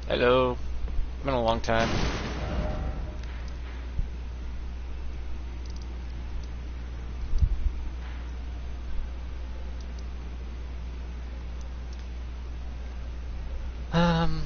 Hello. Been a long time. Um.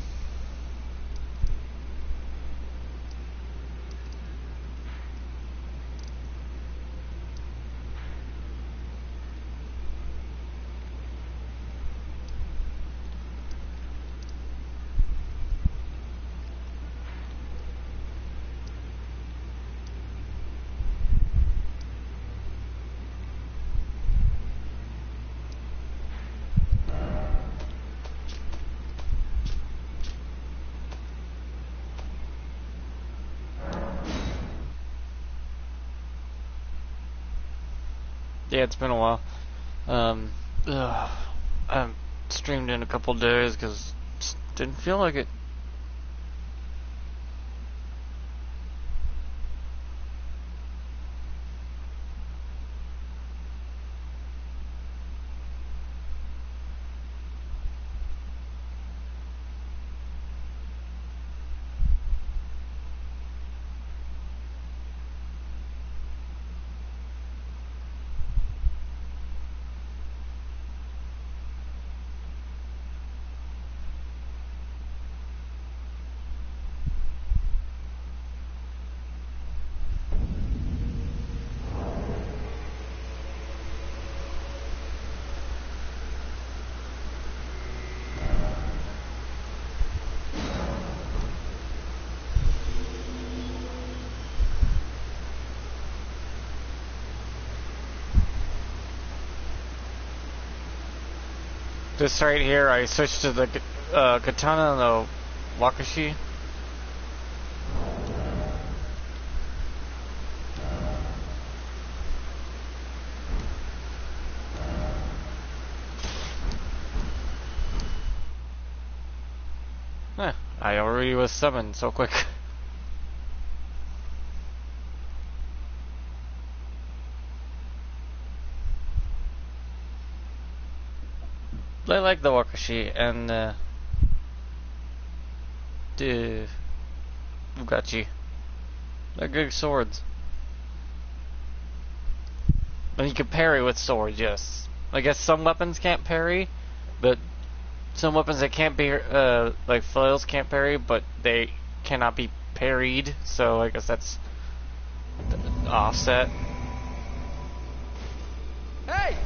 Yeah, it's been a while. Um. Ugh, I haven't streamed in a couple days because didn't feel like it. This right here, I switched to the katana and the wakashi. I already was summoned so quick. I like the wakashi and the Ugachi. They're good swords. And you can parry with swords, yes. I guess some weapons can't parry, but some weapons that can't be, like flails can't parry, but they cannot be parried, so I guess that's the offset. Hey!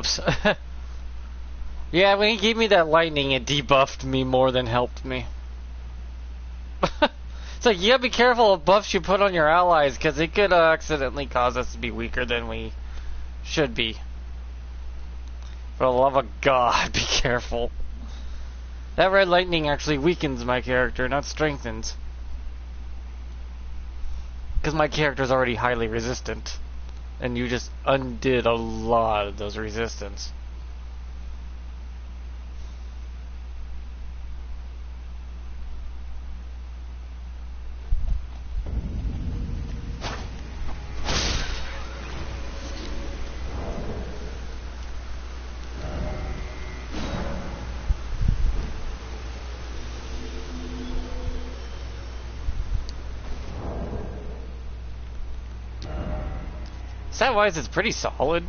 Whoops. Yeah, when he gave me that lightning, it debuffed me more than helped me. It's like, you gotta be careful of buffs you put on your allies, because it could accidentally cause us to be weaker than we should be. For the love of God, be careful. That red lightning actually weakens my character, not strengthens. Because my character's already highly resistant. And you just undid a lot of those resistance. Stat-wise, it's pretty solid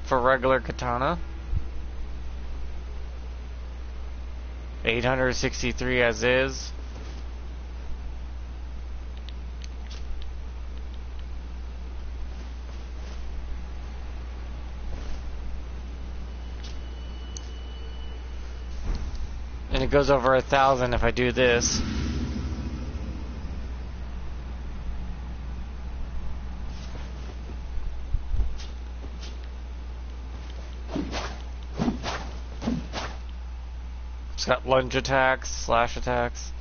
for regular katana. 863 as is. And it goes over 1,000 if I do this. It's got lunge attacks, slash attacks.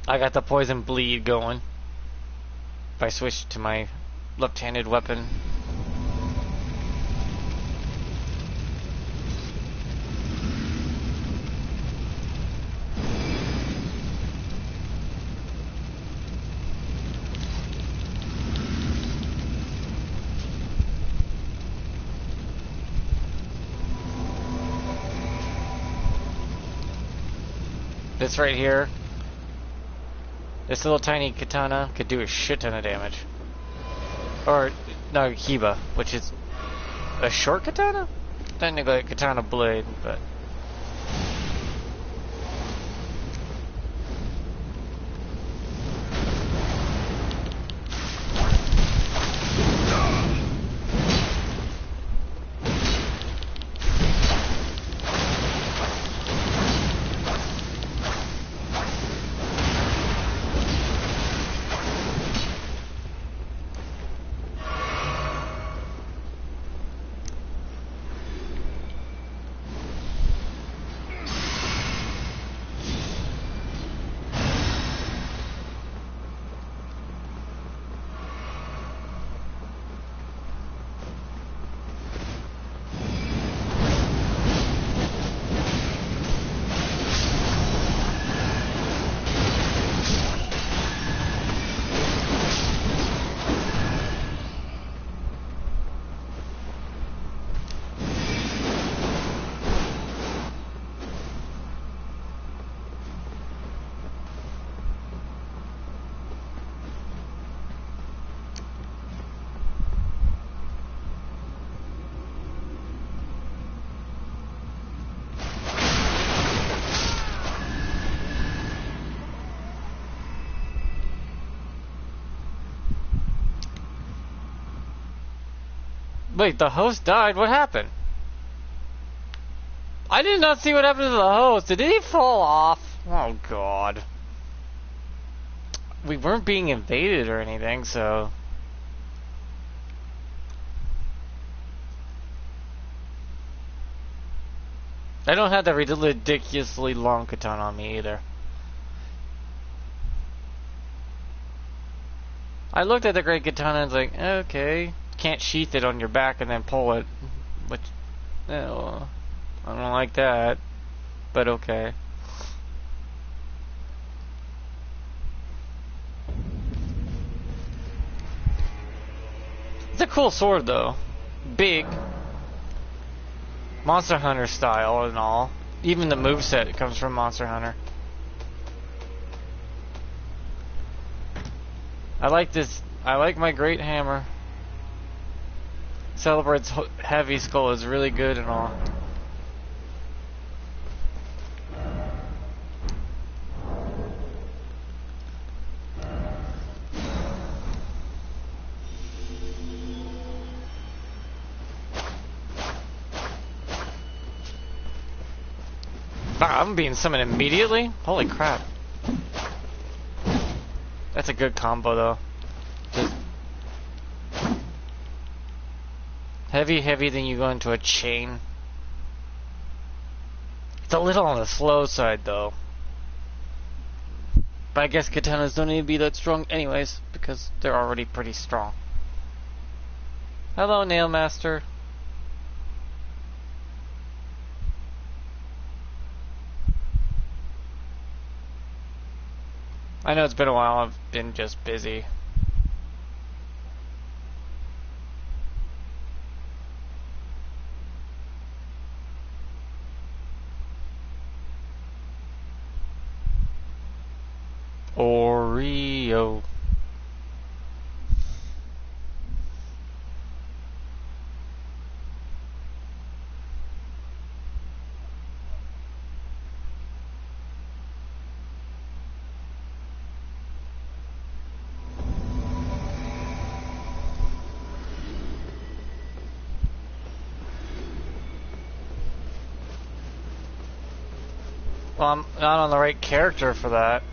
I got the poison bleed going. If I switch to my left-handed weapon. This right here, this little tiny katana could do a shit ton of damage. Or, no, Kiba, which is a short katana? Technically a katana blade, but... Wait, the host died? What happened? I did not see what happened to the host. Did he fall off? Oh, God. We weren't being invaded or anything, so... I don't have that ridiculously long katana on me either. I looked at the great katana and was like, okay. Can't sheath it on your back and then pull it. Which, oh, I don't like that. But okay. It's a cool sword though. Big. Monster Hunter style and all. Even the moveset comes from Monster Hunter. I like this. I like my great hammer. Celebrate's heavy skull is really good and all. Wow, I'm being summoned immediately? Holy crap. That's a good combo though. Just heavy, then you go into a chain. It's a little on the slow side though. But I guess katanas don't need to be that strong anyways, because they're already pretty strong. Hello, Nail Master. I know it's been a while, I've been just busy. Oreo. Well, I'm not on the right character for that.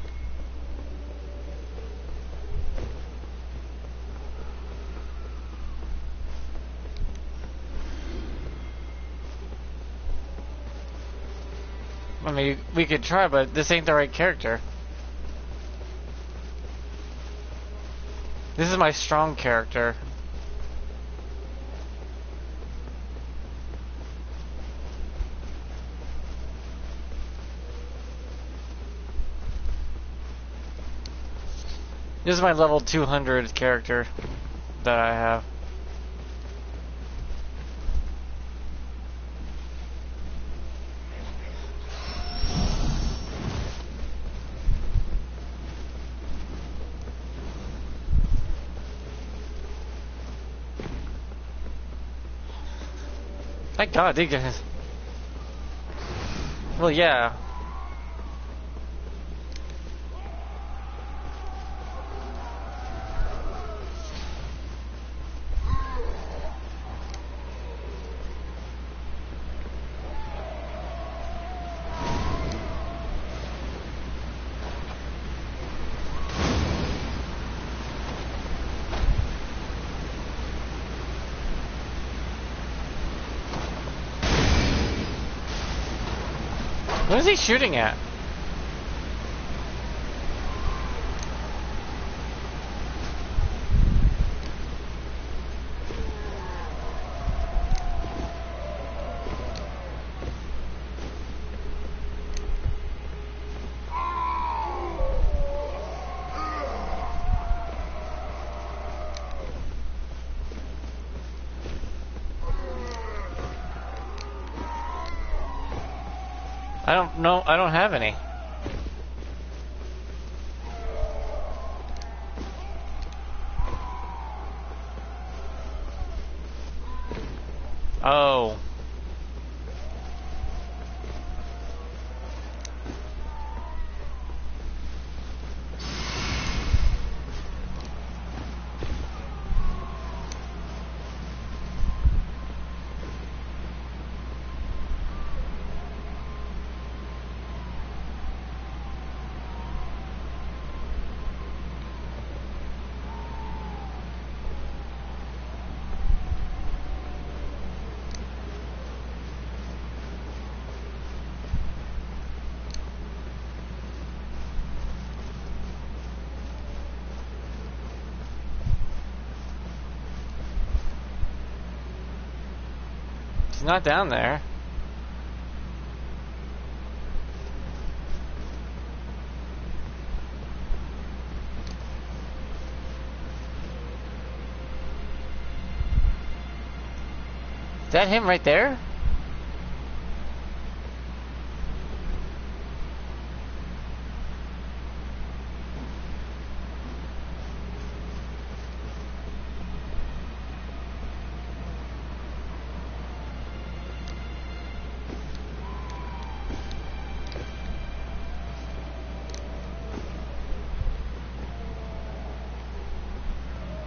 I mean, we could try, but this ain't the right character. This is my strong character. This is my level 200 character that I have. Thank God, they guys. Well, yeah. What is he shooting at? I don't know. I don't have any. Oh. It's not down there. Is that him right there?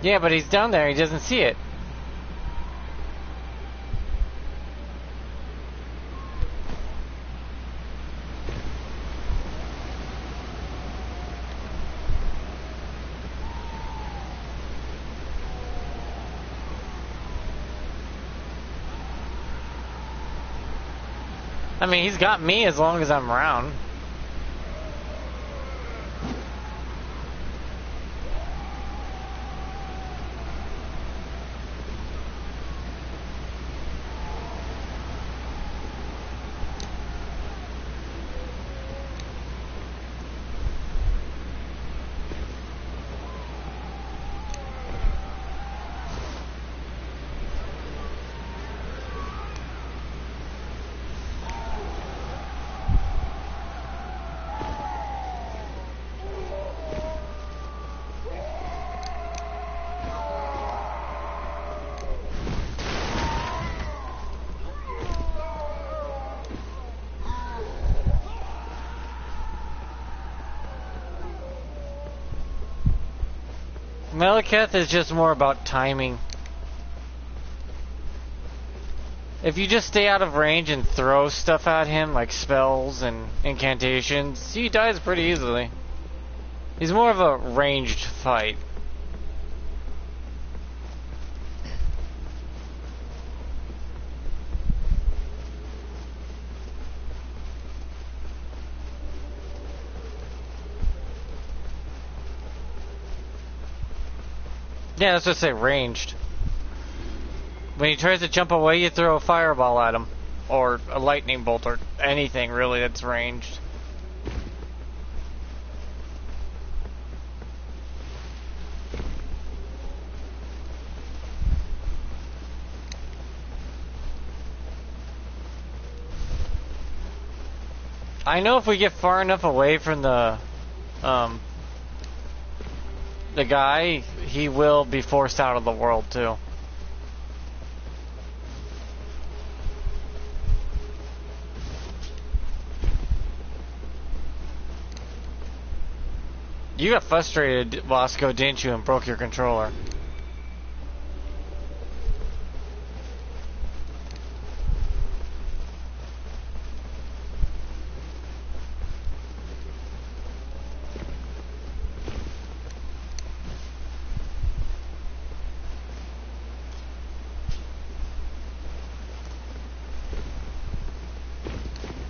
Yeah, but he's down there. He doesn't see it. I mean, he's got me as long as I'm around. Meliketh is just more about timing. If you just stay out of range and throw stuff at him, like spells and incantations, he dies pretty easily. He's more of a ranged fight. Yeah, let's just say ranged. When he tries to jump away, you throw a fireball at him. Or a lightning bolt, or anything really that's ranged. I know if we get far enough away from the guy, he will be forced out of the world too. You got frustrated, Bosco, didn't you, and broke your controller?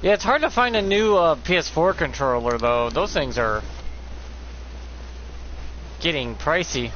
Yeah, it's hard to find a new PS4 controller, though. Those things are getting pricey.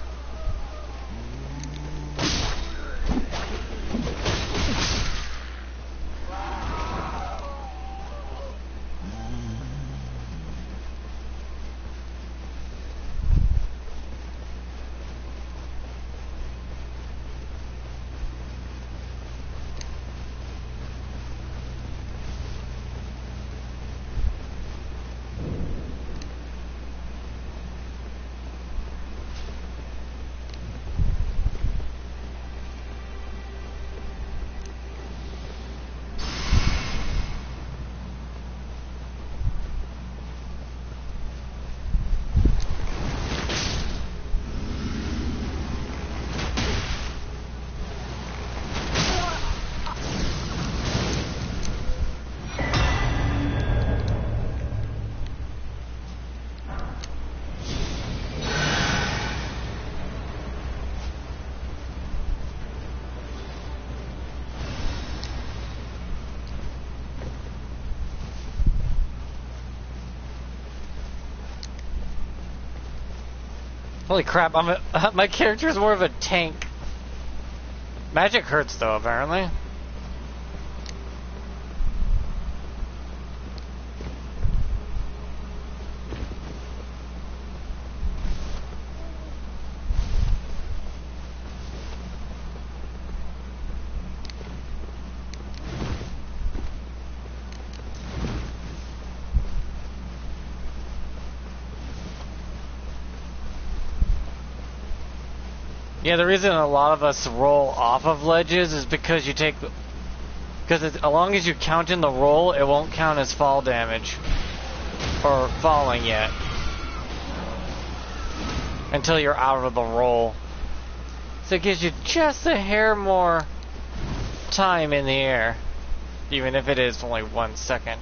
Holy crap, my character is more of a tank. Magic hurts though, apparently. Yeah, the reason a lot of us roll off of ledges is because you take... Because as long as you count in the roll, it won't count as fall damage. Or falling yet. Until you're out of the roll. So it gives you just a hair more time in the air. Even if it is only 1 second.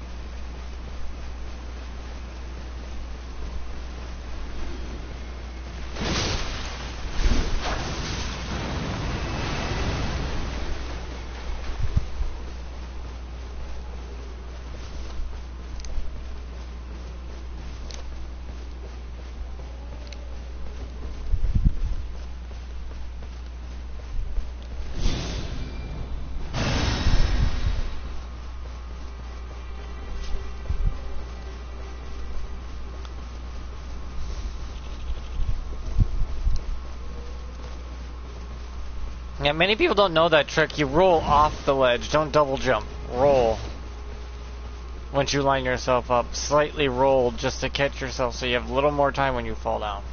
Yeah, many people don't know that trick. You roll off the ledge. Don't double jump. Roll. Once you line yourself up, slightly roll just to catch yourself so you have a little more time when you fall down.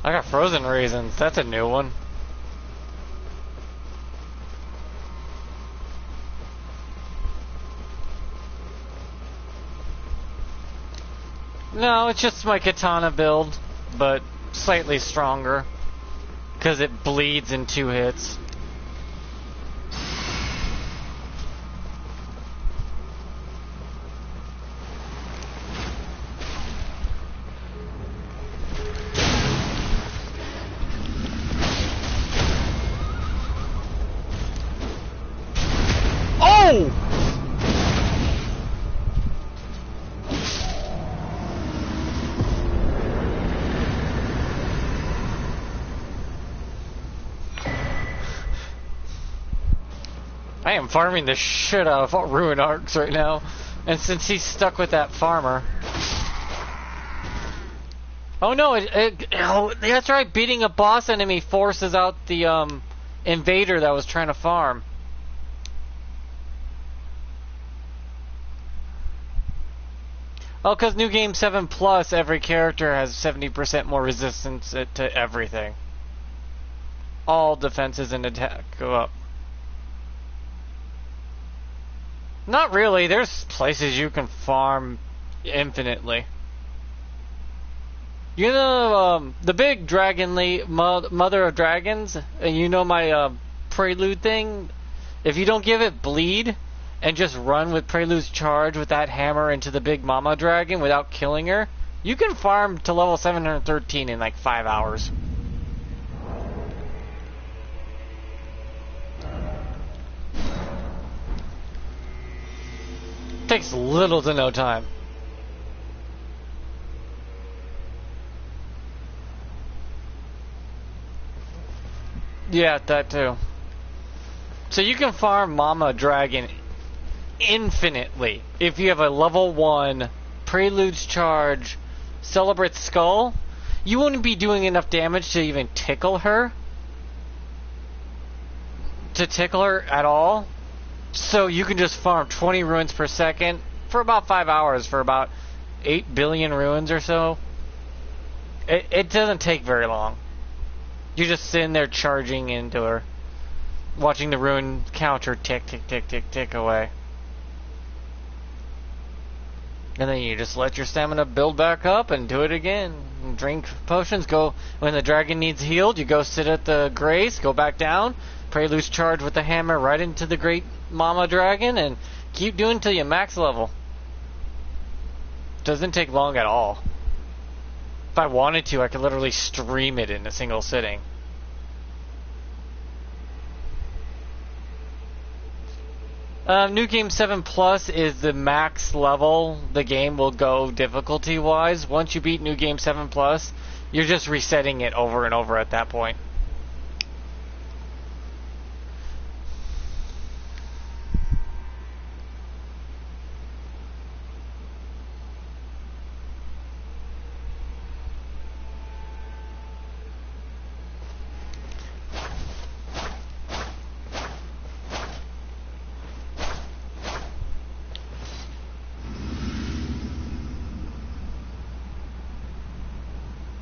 I got frozen raisins. That's a new one. No, it's just my katana build, but slightly stronger. Because it bleeds in 2 hits. Oh! I am farming the shit out of ruined arcs right now. And since he's stuck with that farmer... Oh no, oh, that's right, beating a boss enemy forces out the invader that was trying to farm. Oh, because New Game 7 Plus, every character has 70% more resistance to everything. All defenses and attack go up. Not really, there's places you can farm infinitely. You know, the big dragon mother of dragons, and you know my prelude thing? If you don't give it bleed, and just run with Prelude's charge with that hammer into the big mama dragon without killing her, you can farm to level 713 in like 5 hours. Takes little to no time. Yeah, that too. So you can farm Mama Dragon infinitely if you have a level 1 Prelude's Charge Celebrate Skull. You wouldn't be doing enough damage to even tickle her. At all. So you can just farm 20 ruins per second for about 5 hours for about 8 billion ruins or so. It doesn't take very long. You're just sitting there charging into her, watching the rune counter tick, tick, tick, tick, tick away. And then you just let your stamina build back up and do it again. And drink potions, go, when the dragon needs healed, you go sit at the grace, go back down, Prelude's charge with the hammer right into the great mama dragon, and keep doing till you max level. Doesn't take long at all. If I wanted to, I could literally stream it in a single sitting. New Game 7 Plus is the max level the game will go difficulty-wise. Once you beat New Game 7 Plus, you're just resetting it over and over at that point.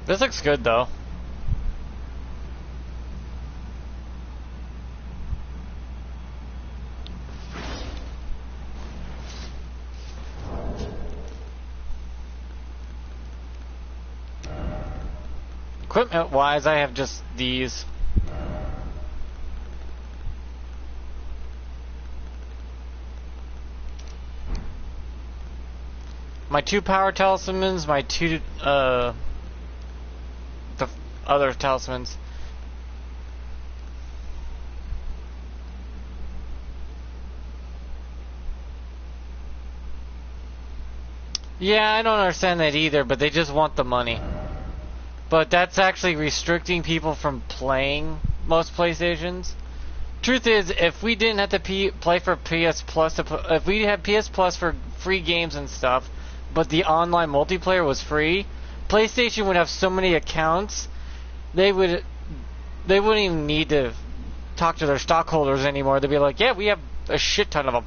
This looks good, though. Equipment-wise, I have just these. My 2 power talismans, my 2, the other talismans. Yeah, I don't understand that either, but they just want the money. But that's actually restricting people from playing most PlayStations. Truth is, if we didn't have to play for PS Plus, if we had PS Plus for free games and stuff, but the online multiplayer was free, PlayStation would have so many accounts, they wouldn't even need to talk to their stockholders anymore. They'd be like, yeah, we have a shit ton of them.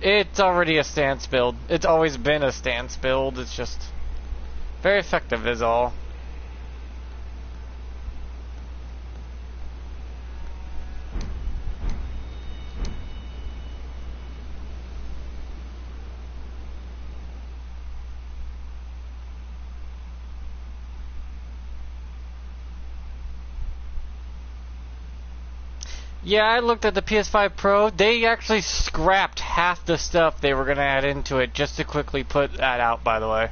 It's already a stance build. It's always been a stance build. It's just very effective is all. Yeah, I looked at the PS5 Pro. They actually scrapped half the stuff they were going to add into it just to quickly put that out, by the way.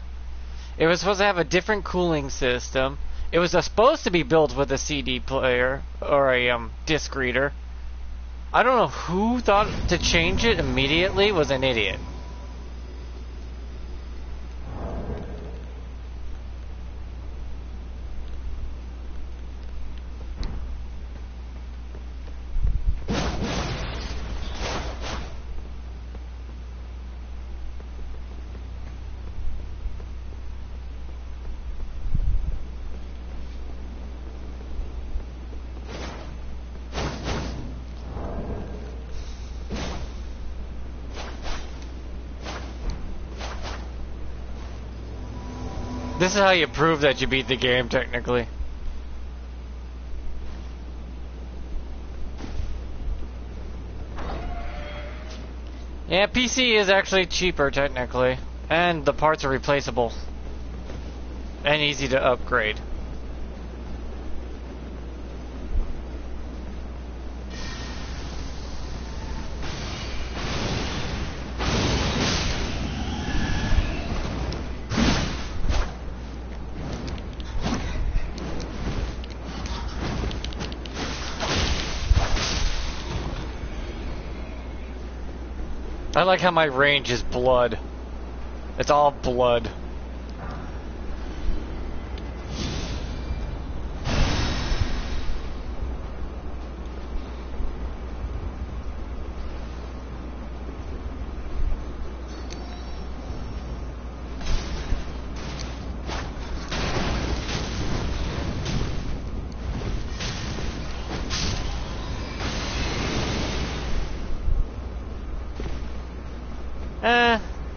It was supposed to have a different cooling system. It was supposed to be built with a CD player or a disc reader. I don't know who thought to change it immediately was an idiot. This is how you prove that you beat the game, technically. Yeah, PC is actually cheaper, technically. And the parts are replaceable. And easy to upgrade. I like how my range is blood. It's all blood.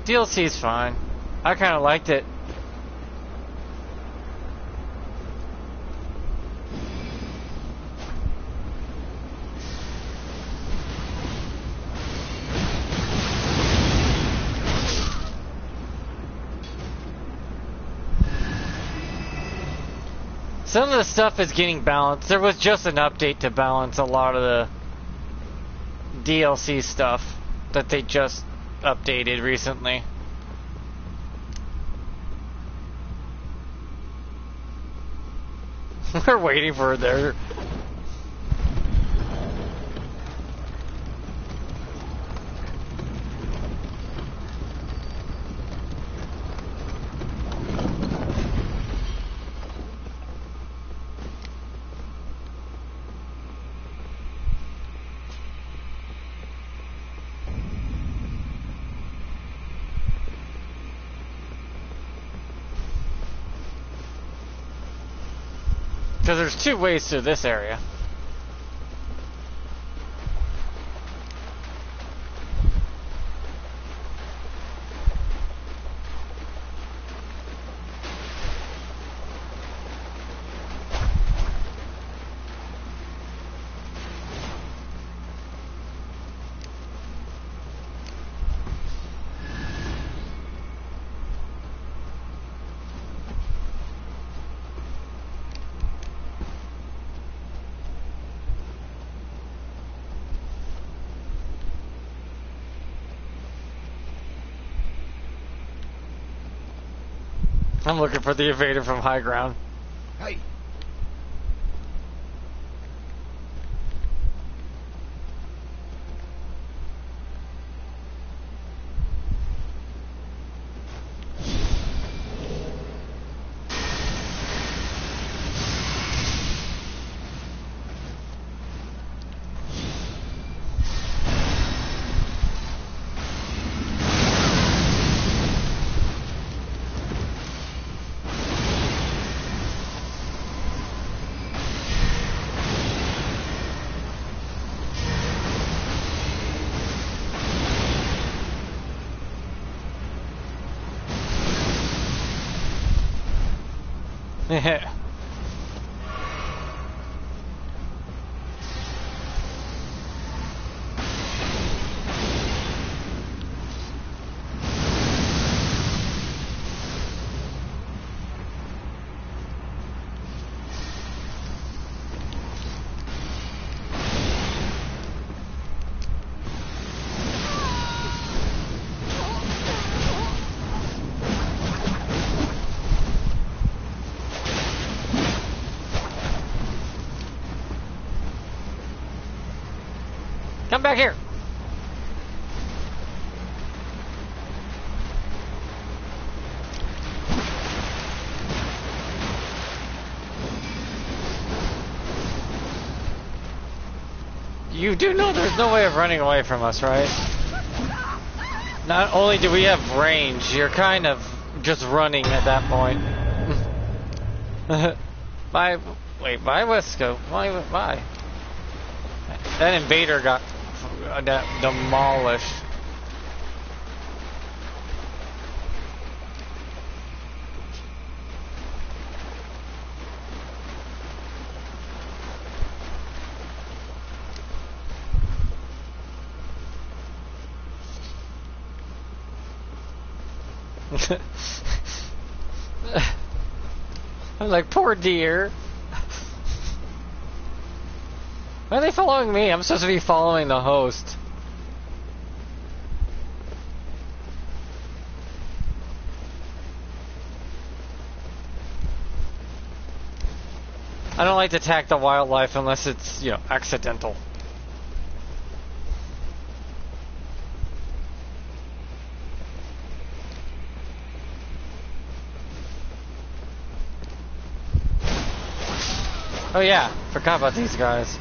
DLC's fine. I kind of liked it. Some of the stuff is getting balanced. There was just an update to balance a lot of the DLC stuff that they just updated recently. We're waiting for their... Because there's two ways to this area. I'm looking for the invader from high ground. Hey. Come back here. You do know there's no way of running away from us, right? Not only do we have range, you're kind of just running at that point. Why? Wait, why Wisco? Why? That invader got demolished. I'm like, poor deer. Why are they following me? I'm supposed to be following the host. I don't like to attack the wildlife unless it's, you know, accidental. Oh yeah, forgot about these guys.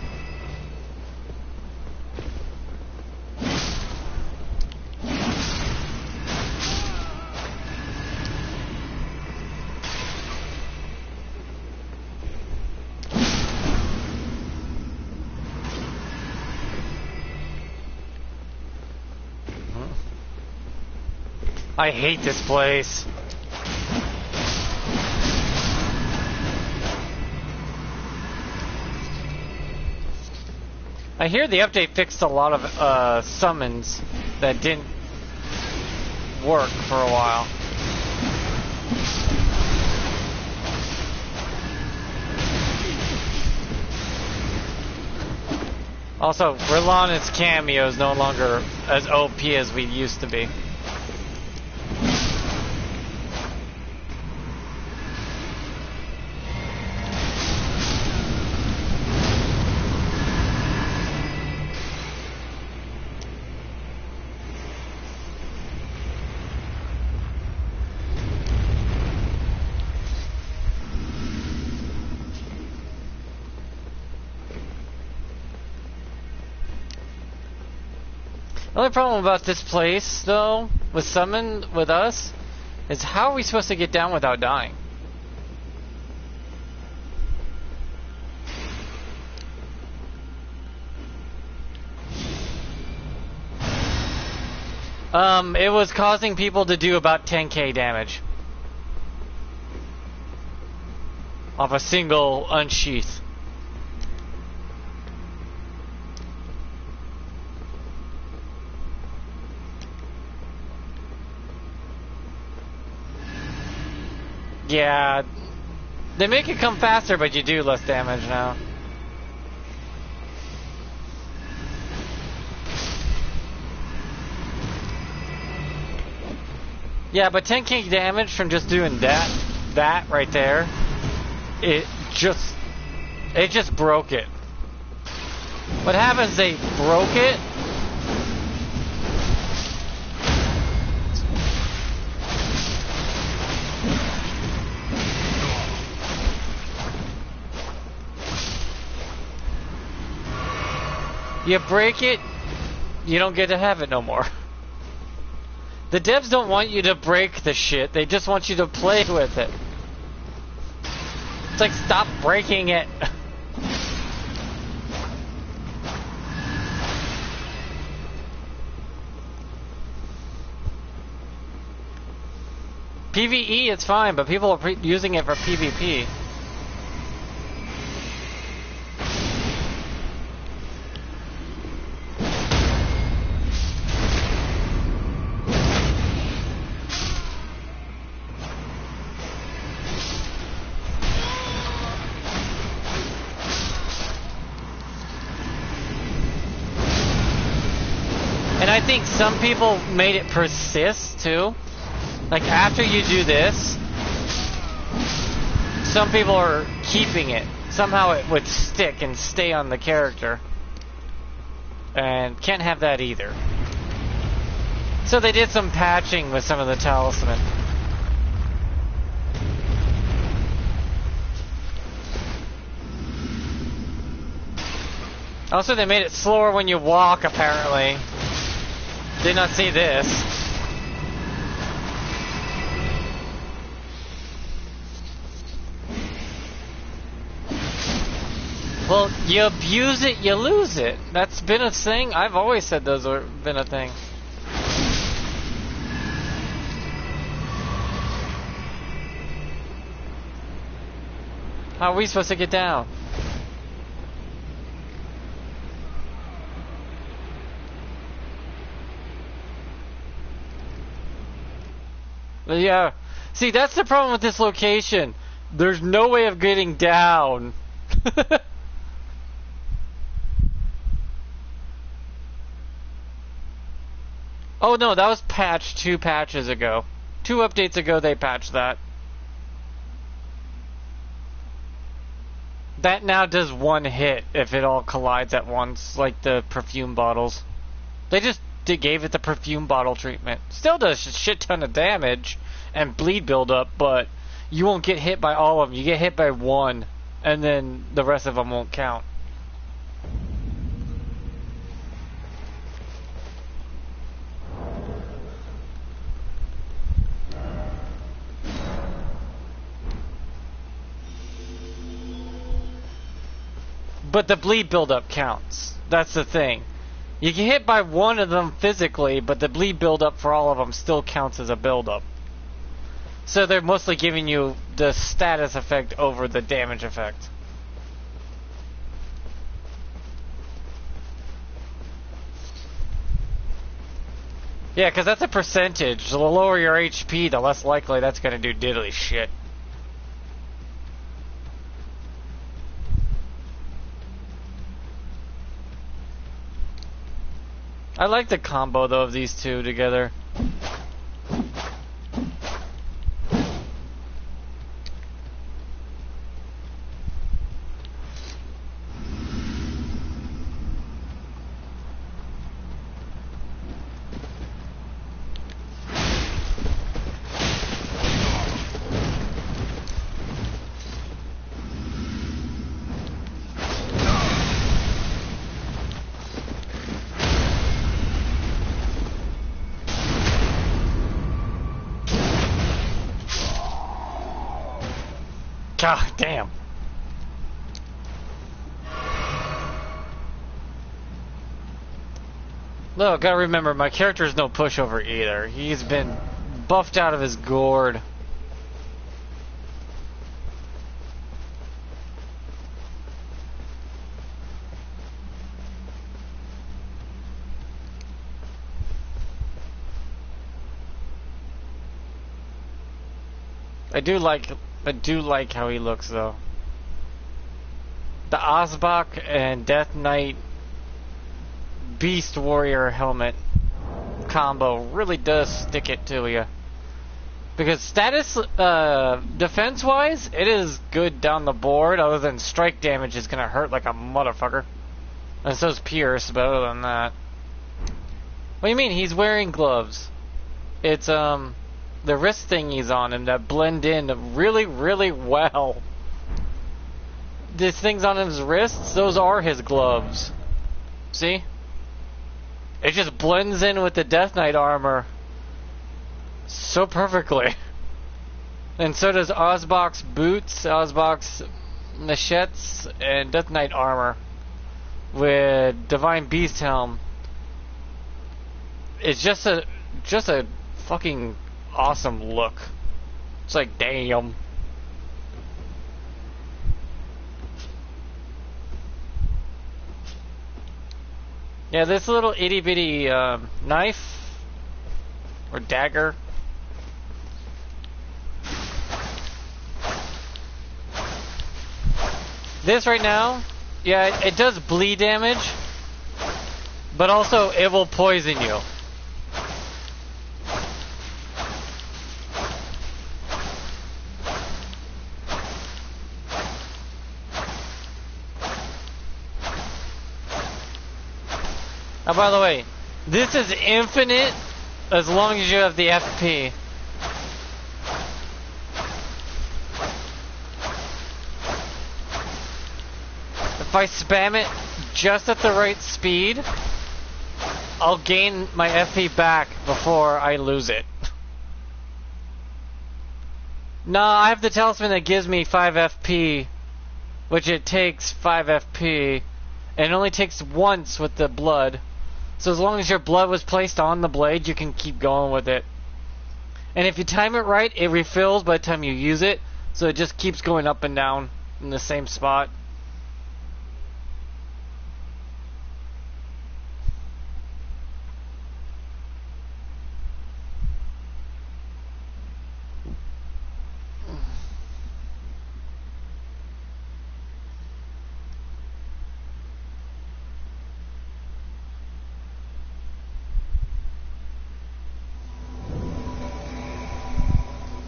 I hate this place. I hear the update fixed a lot of summons that didn't work for a while. Also, Rilana's cameo is no longer as OP as we used to be. The only problem about this place, though, with summon with us, is how are we supposed to get down without dying? It was causing people to do about 10k damage off a single unsheath. Yeah, they make it come faster, but you do less damage now. Yeah, but 10k damage from just doing that right there, it just broke it. What happens, they broke it. You break it, you don't get to have it no more. The devs don't want you to break the shit, they just want you to play with it. It's like, stop breaking it. PvE, it's fine, but people are using it for PvP. think some people made it persist too. Like after you do this, some people are keeping it. Somehow it would stick and stay on the character. And can't have that either. So they did some patching with some of the talisman. Also, they made it slower when you walk, apparently. Did not see this. Well, you abuse it, you lose it. That's been a thing. I've always said those have been a thing. How are we supposed to get down? Yeah. See, that's the problem with this location. There's no way of getting down. Oh no, that was patched 2 patches ago. 2 updates ago they patched that. That now does 1 hit if it all collides at once, like the perfume bottles. They just gave it the perfume bottle treatment. Still does a shit ton of damage and bleed buildup, but you won't get hit by all of them. You get hit by 1, and then the rest of them won't count. But the bleed buildup counts. That's the thing. You get hit by 1 of them physically, but the bleed buildup for all of them still counts as a buildup. So they're mostly giving you the status effect over the damage effect. Yeah, because that's a percentage. The lower your HP, the less likely that's going to do diddly shit. I like the combo, though, of these two together. God damn. Look, gotta remember, my character's no pushover either. He's been buffed out of his gourd. I do like how he looks, though. The Osbach and Death Knight Beast Warrior helmet combo really does stick it to you. Because status, defense-wise, it is good down the board, other than strike damage is gonna hurt like a motherfucker. And so's Pierce, but other than that. What do you mean? He's wearing gloves. It's, the wrist thingies on him that blend in really, really well. These things on his wrists, those are his gloves. See? It just blends in with the Death Knight armor so perfectly. And so does Osbach's boots, Osbach's machetes, and Death Knight armor with Divine Beast helm. It's just a fucking awesome look. It's like, damn. Yeah, this little itty bitty knife or dagger. This right now, yeah, it does bleed damage, but also it will poison you. Oh, by the way, this is infinite as long as you have the FP. If I spam it just at the right speed, I'll gain my FP back before I lose it. No, I have the talisman that gives me 5 FP, which it takes 5 FP, and it only takes once with the blood. So as long as your blood was placed on the blade, you can keep going with it. And if you time it right, it refills by the time you use it, so it just keeps going up and down in the same spot.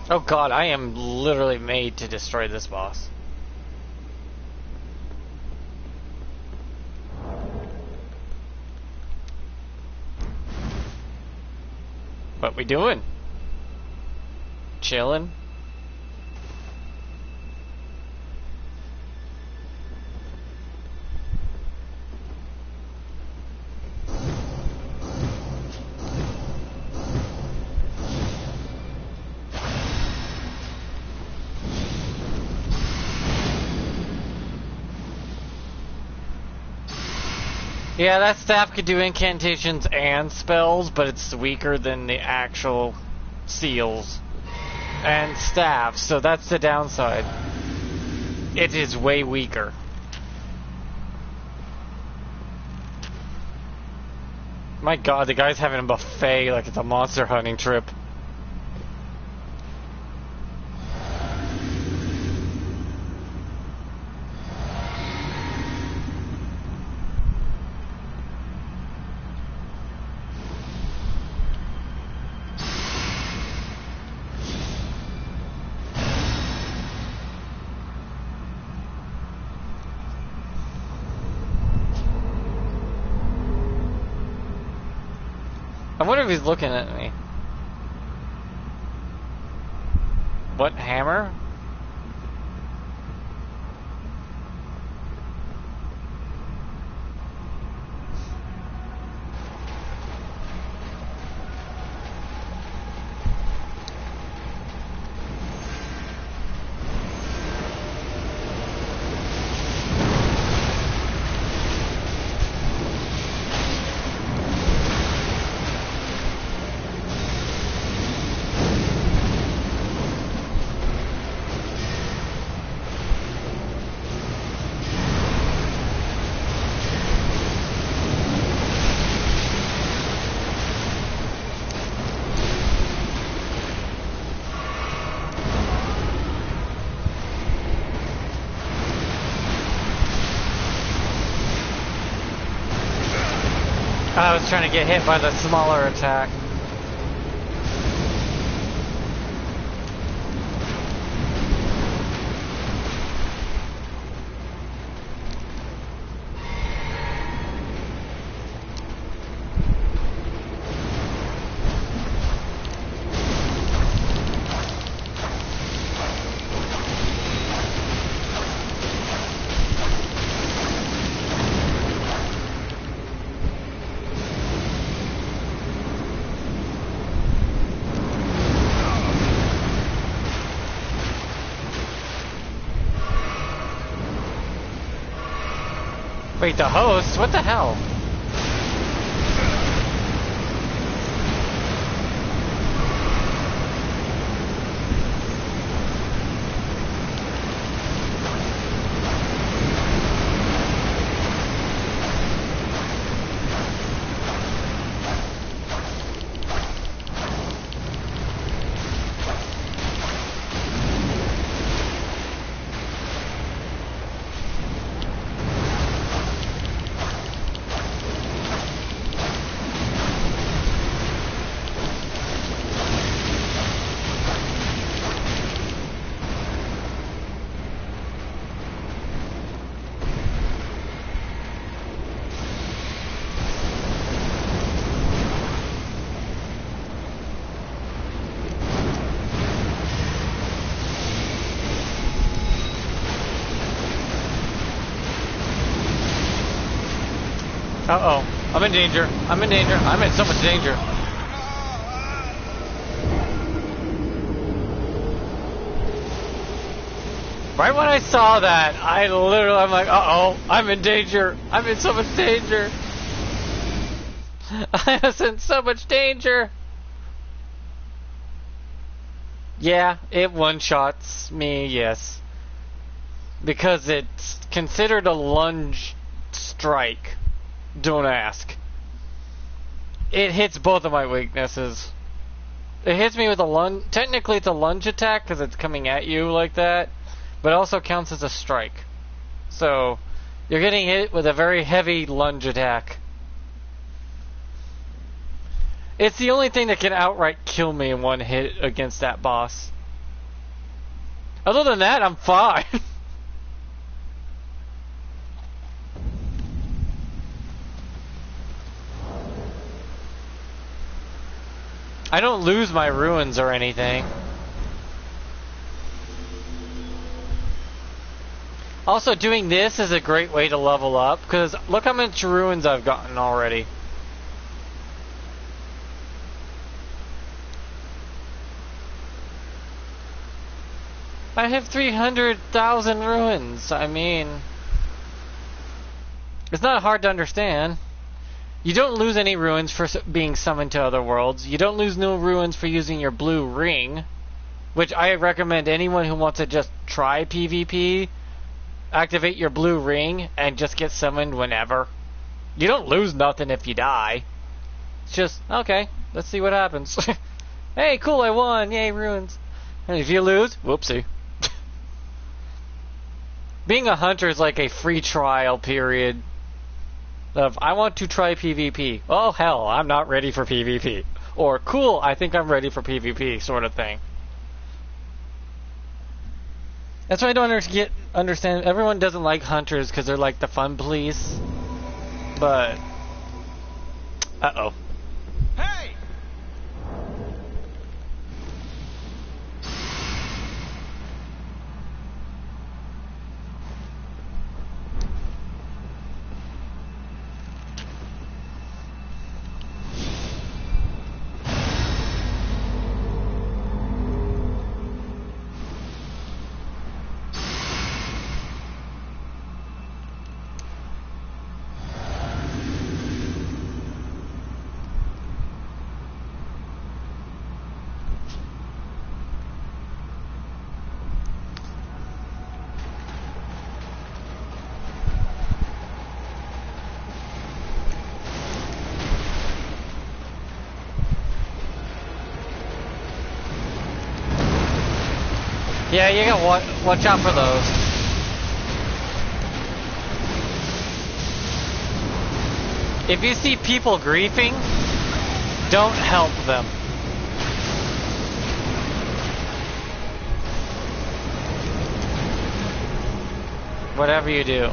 Oh god, I am literally made to destroy this boss. What we doing? Chilling? Yeah, that staff could do incantations and spells, but it's weaker than the actual seals and staff, so that's the downside. It is way weaker. My god, the guy's having a buffet like it's a monster hunting trip. I wonder if he's looking at me. What, hammer? I was trying to get hit by the smaller attack. Wait, the host? What the hell? Uh-oh. I'm in danger. I'm in danger. I'm in so much danger. Right when I saw that, I'm like, uh-oh, I'm in danger. I'm in so much danger. I was in so much danger. Yeah, it one-shots me, yes. Because it's considered a lunge strike. Don't ask. It hits both of my weaknesses. It hits me with a lunge. Technically, it's a lunge attack because it's coming at you like that, but it also counts as a strike. So, you're getting hit with a very heavy lunge attack. It's the only thing that can outright kill me in one hit against that boss. Other than that, I'm fine. I don't lose my ruins or anything. Also, doing this is a great way to level up, because look how much ruins I've gotten already. I have 300,000 ruins. I mean, it's not hard to understand. You don't lose any ruins for being summoned to other worlds. You don't lose no ruins for using your blue ring, which I recommend anyone who wants to just try PvP, activate your blue ring and just get summoned whenever. You don't lose nothing if you die. It's just, okay, let's see what happens. Hey, cool, I won. Yay, ruins. And if you lose, whoopsie. Being a hunter is like a free trial period of, I want to try PvP. Oh, hell, I'm not ready for PvP. Or, cool, I think I'm ready for PvP, sort of thing. That's why I don't understand. Everyone doesn't like hunters because they're like the fun police. But, uh-oh. Hey! Yeah, you gotta watch out for those. If you see people griefing, don't help them. Whatever you do.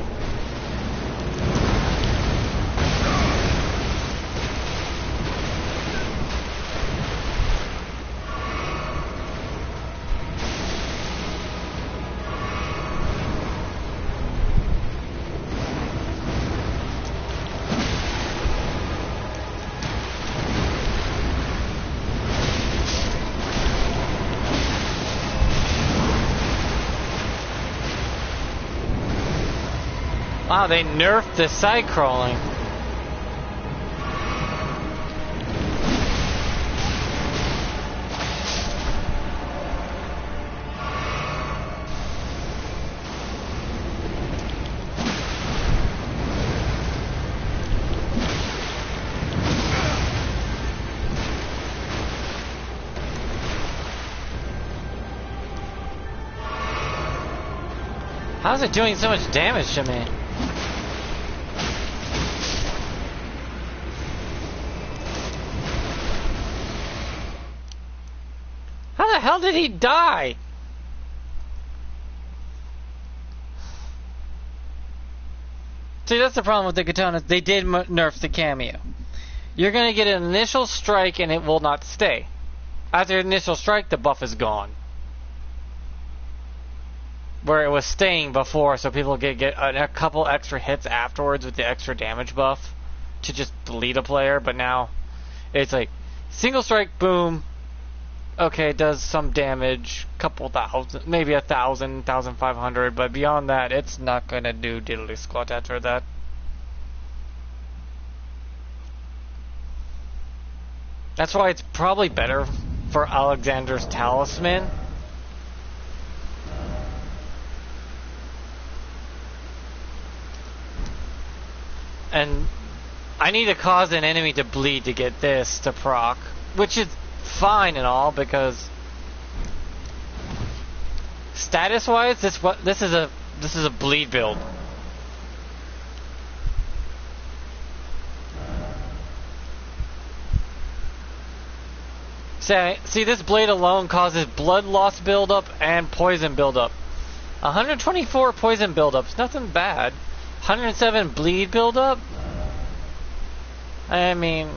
Wow, they nerfed the side crawling. How's it doing so much damage to me? How did he die? See, that's the problem with the katanas. They did nerf the cameo. You're going to get an initial strike and it will not stay. After initial strike, the buff is gone. Where it was staying before, so people get a couple extra hits afterwards with the extra damage buff. to just delete a player, but now it's like single strike, boom. Okay, it does some damage, couple thousand, maybe 1,000, 1,500, but beyond that, it's not gonna do diddly squat after that. That's why it's probably better for Alexander's Talisman. And I need to cause an enemy to bleed to get this to proc, which is fine and all because status-wise, this is a bleed build. See, this blade alone causes blood loss buildup and poison buildup. 124 poison buildups, nothing bad. 107 bleed buildup. I mean,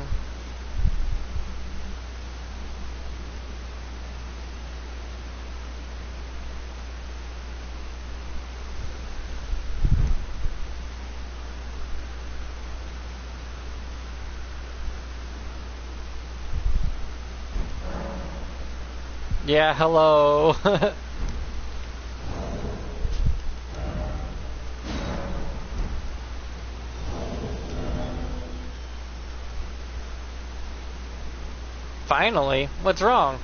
yeah, hello. Finally, what's wrong?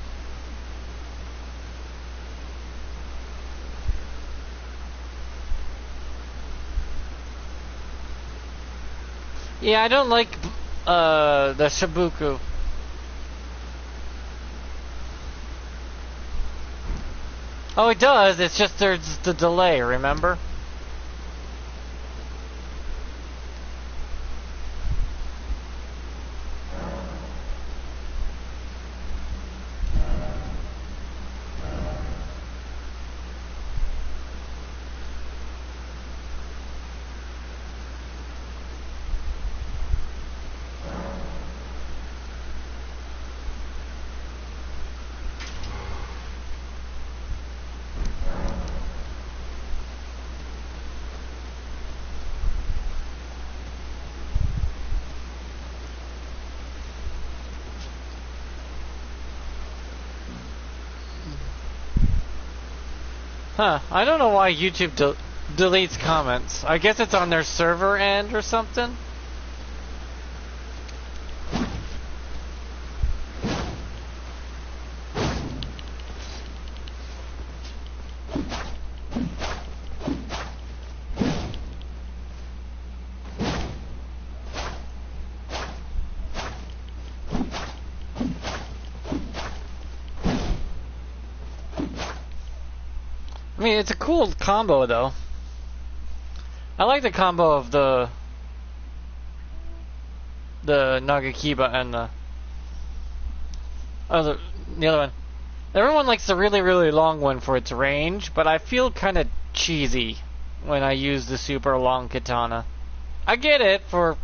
Yeah, I don't like the Shibuku. Oh, it does. It's just there's the delay, remember? Huh, I don't know why YouTube deletes comments. I guess it's on their server end or something? I mean, it's a cool combo, though. I like the combo of the Nagakiba and the other one. Everyone likes the really, really long one for its range, but I feel kind of cheesy when I use the super long katana. I get it for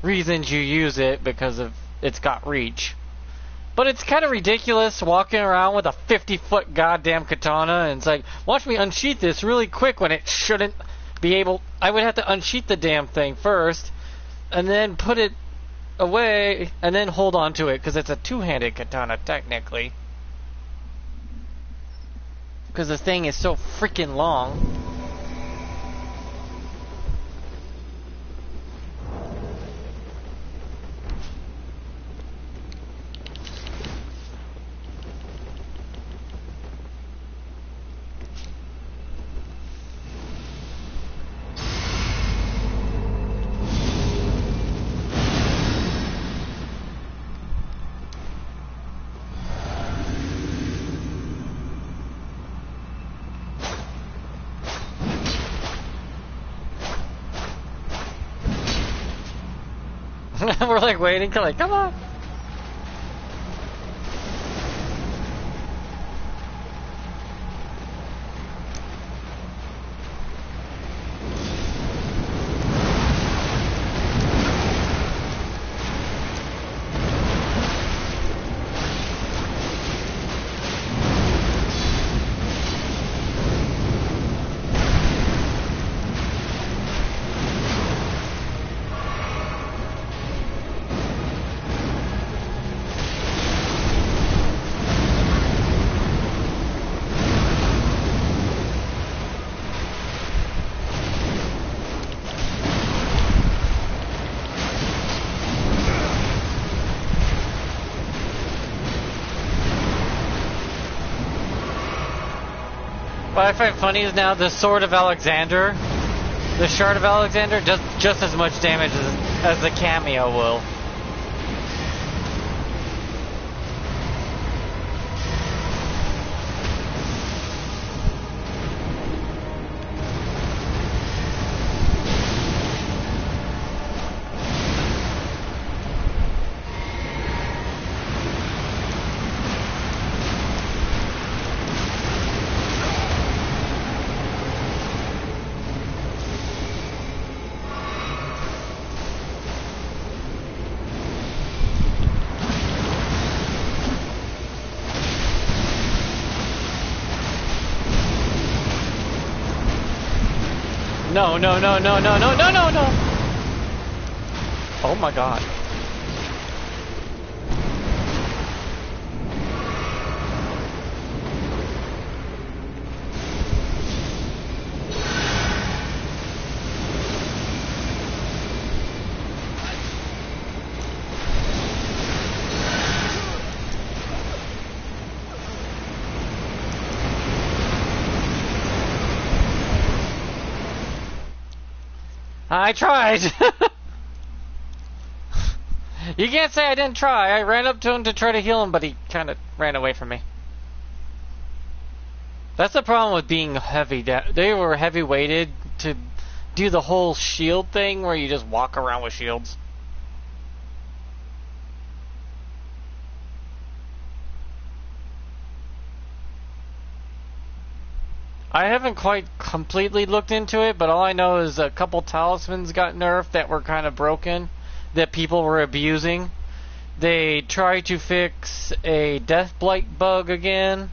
reasons you use it because of it's got reach. But it's kind of ridiculous walking around with a 50-foot goddamn katana, and it's like, watch me unsheath this really quick when it shouldn't be able... I would have to unsheath the damn thing first, and then put it away, and then hold on to it, because it's a two-handed katana, technically. Because the thing is so freaking long. We're like waiting to like, come on. What I find funny is now the Sword of Alexander, the Shard of Alexander, does just as much damage as the cameo will. No, no, no, no, no, no, no, no, no! Oh my god. I tried! You can't say I didn't try. I ran up to him to try to heal him, but he kind of ran away from me. That's the problem with being heavy. They were heavy weighted to do the whole shield thing where you just walk around with shields. I haven't quite completely looked into it, but all I know is a couple talismans got nerfed that were kind of broken, that people were abusing. They tried to fix a death blight bug again.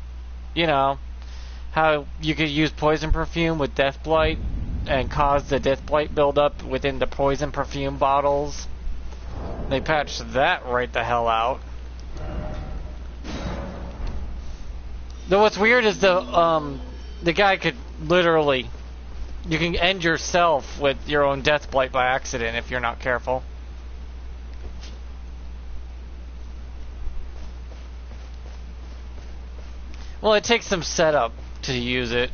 You know, how you could use poison perfume with death blight and cause the death blight buildup within the poison perfume bottles. They patched that right the hell out. Though what's weird is the guy could literally, you can end yourself with your own death blight by accident if you're not careful. Well, it takes some setup to use it.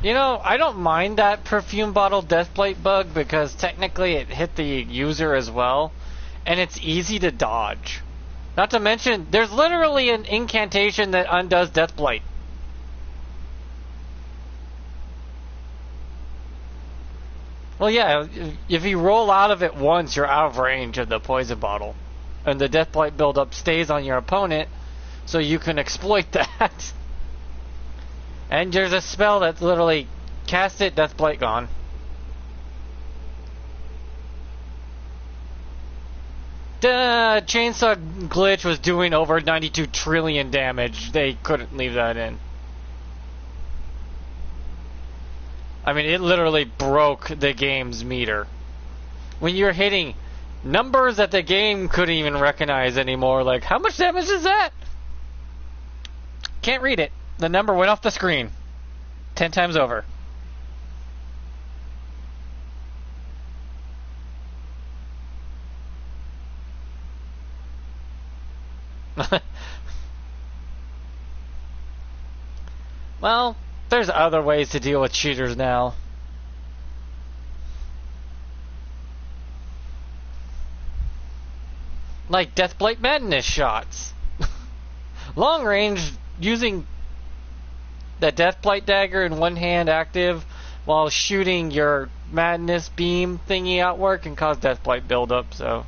You know, I don't mind that perfume bottle death blight bug because technically it hit the user as well, and it's easy to dodge. Not to mention, there's literally an incantation that undoes death blight. Well, yeah, if you roll out of it once, you're out of range of the poison bottle. And the death blight buildup stays on your opponent, so you can exploit that. And there's a spell that's literally, cast it, death blight gone. The chainsaw glitch was doing over 92 trillion damage. They couldn't leave that in. I mean, it literally broke the game's meter. When you're hitting numbers that the game couldn't even recognize anymore, like, how much damage is that? Can't read it. The number went off the screen 10 times over. Well, there's other ways to deal with cheaters now. Like Deathblight Madness shots. Long range, using the Deathblight dagger in one hand active while shooting your Madness beam thingy outward can cause Deathblight buildup, so...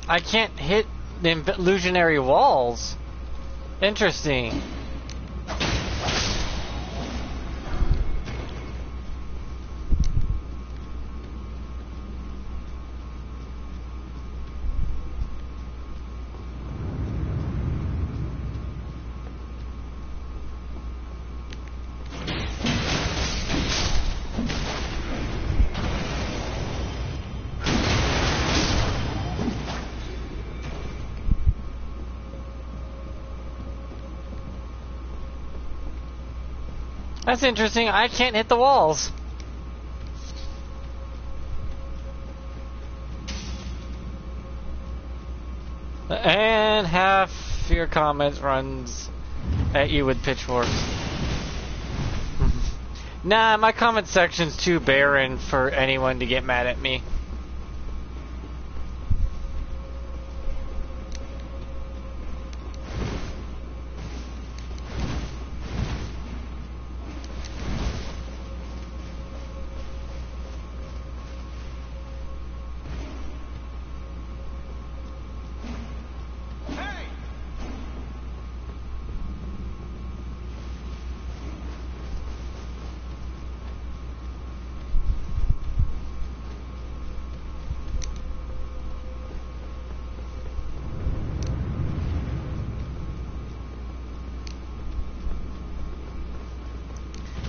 I can't hit the illusionary walls. Interesting. That's interesting. I can't hit the walls. And half your comments runs at you with pitchforks. Nah, my comment section's too barren for anyone to get mad at me.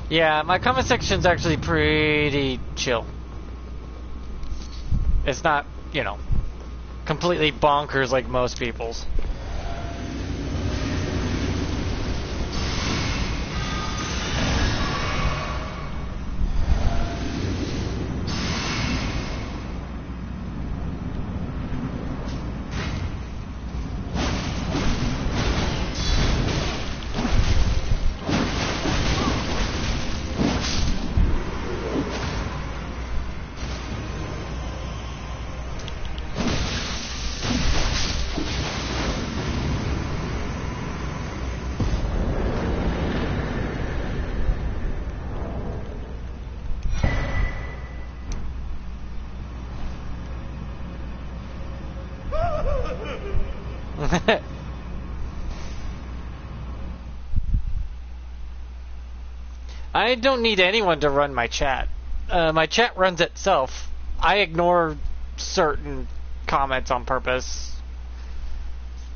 Yeah, my comment section's actually pretty chill. It's not, you know, completely bonkers like most people's. I don't need anyone to run my chat. My chat runs itself. I ignore certain comments on purpose.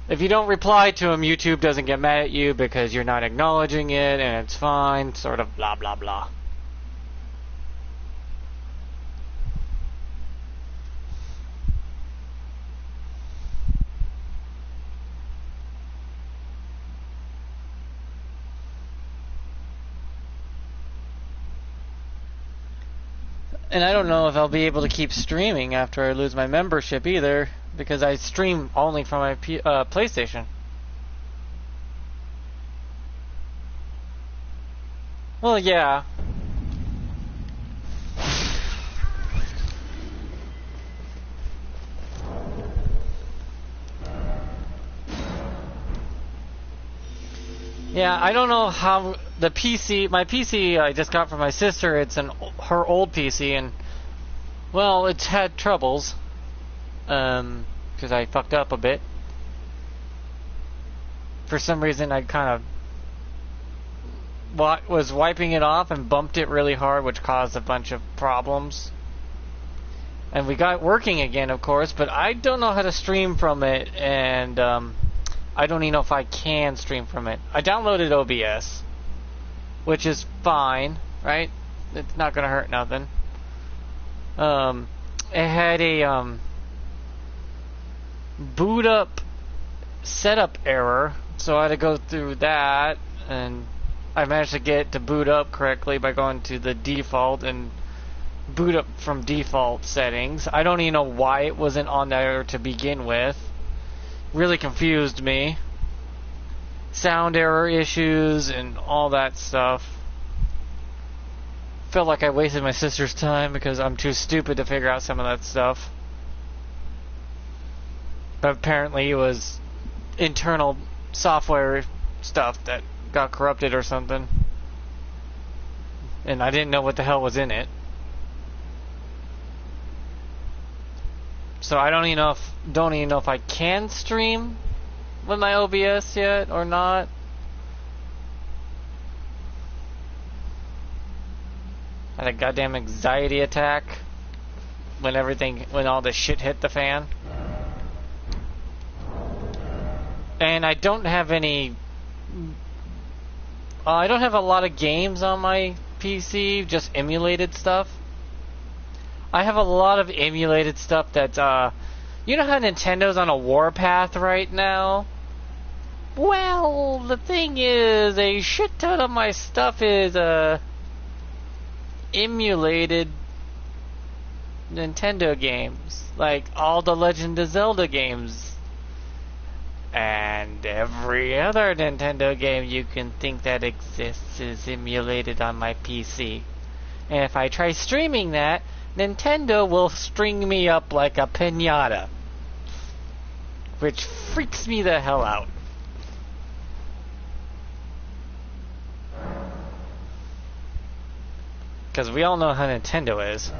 If you don't reply to them, YouTube doesn't get mad at you because you're not acknowledging it, and it's fine, sort of blah blah blah. And I don't know if I'll be able to keep streaming after I lose my membership either, because I stream only from my PlayStation. Well, yeah. Yeah, I don't know how the PC, my PC I just got from my sister, it's her old PC, and, well, it's had troubles, because I fucked up a bit. For some reason I kind of was wiping it off and bumped it really hard, which caused a bunch of problems. And we got it working again, of course, but I don't know how to stream from it, and, I don't even know if I can stream from it. I downloaded OBS, which is fine, right? It's not gonna hurt nothing. It had a boot up setup error, so I had to go through that, and I managed to get it to boot up correctly by going to the default and boot up from default settings. I don't even know why it wasn't on there to begin with. Really confused me. Sound error issues and all that stuff. Felt like I wasted my sister's time because I'm too stupid to figure out some of that stuff. But apparently it was internal software stuff that got corrupted or something. And I didn't know what the hell was in it. So I don't even know if I can stream with my OBS yet or not. I had a goddamn anxiety attack when all the shit hit the fan. And I don't have any... I don't have a lot of games on my PC, just emulated stuff. I have a lot of emulated stuff that's, you know how Nintendo's on a warpath right now? Well, the thing is, a shit ton of my stuff is, emulated Nintendo games. Like, all the Legend of Zelda games. And every other Nintendo game you can think that exists is emulated on my PC. And if I try streaming that, Nintendo will string me up like a piñata. Which freaks me the hell out. Because we all know how Nintendo is.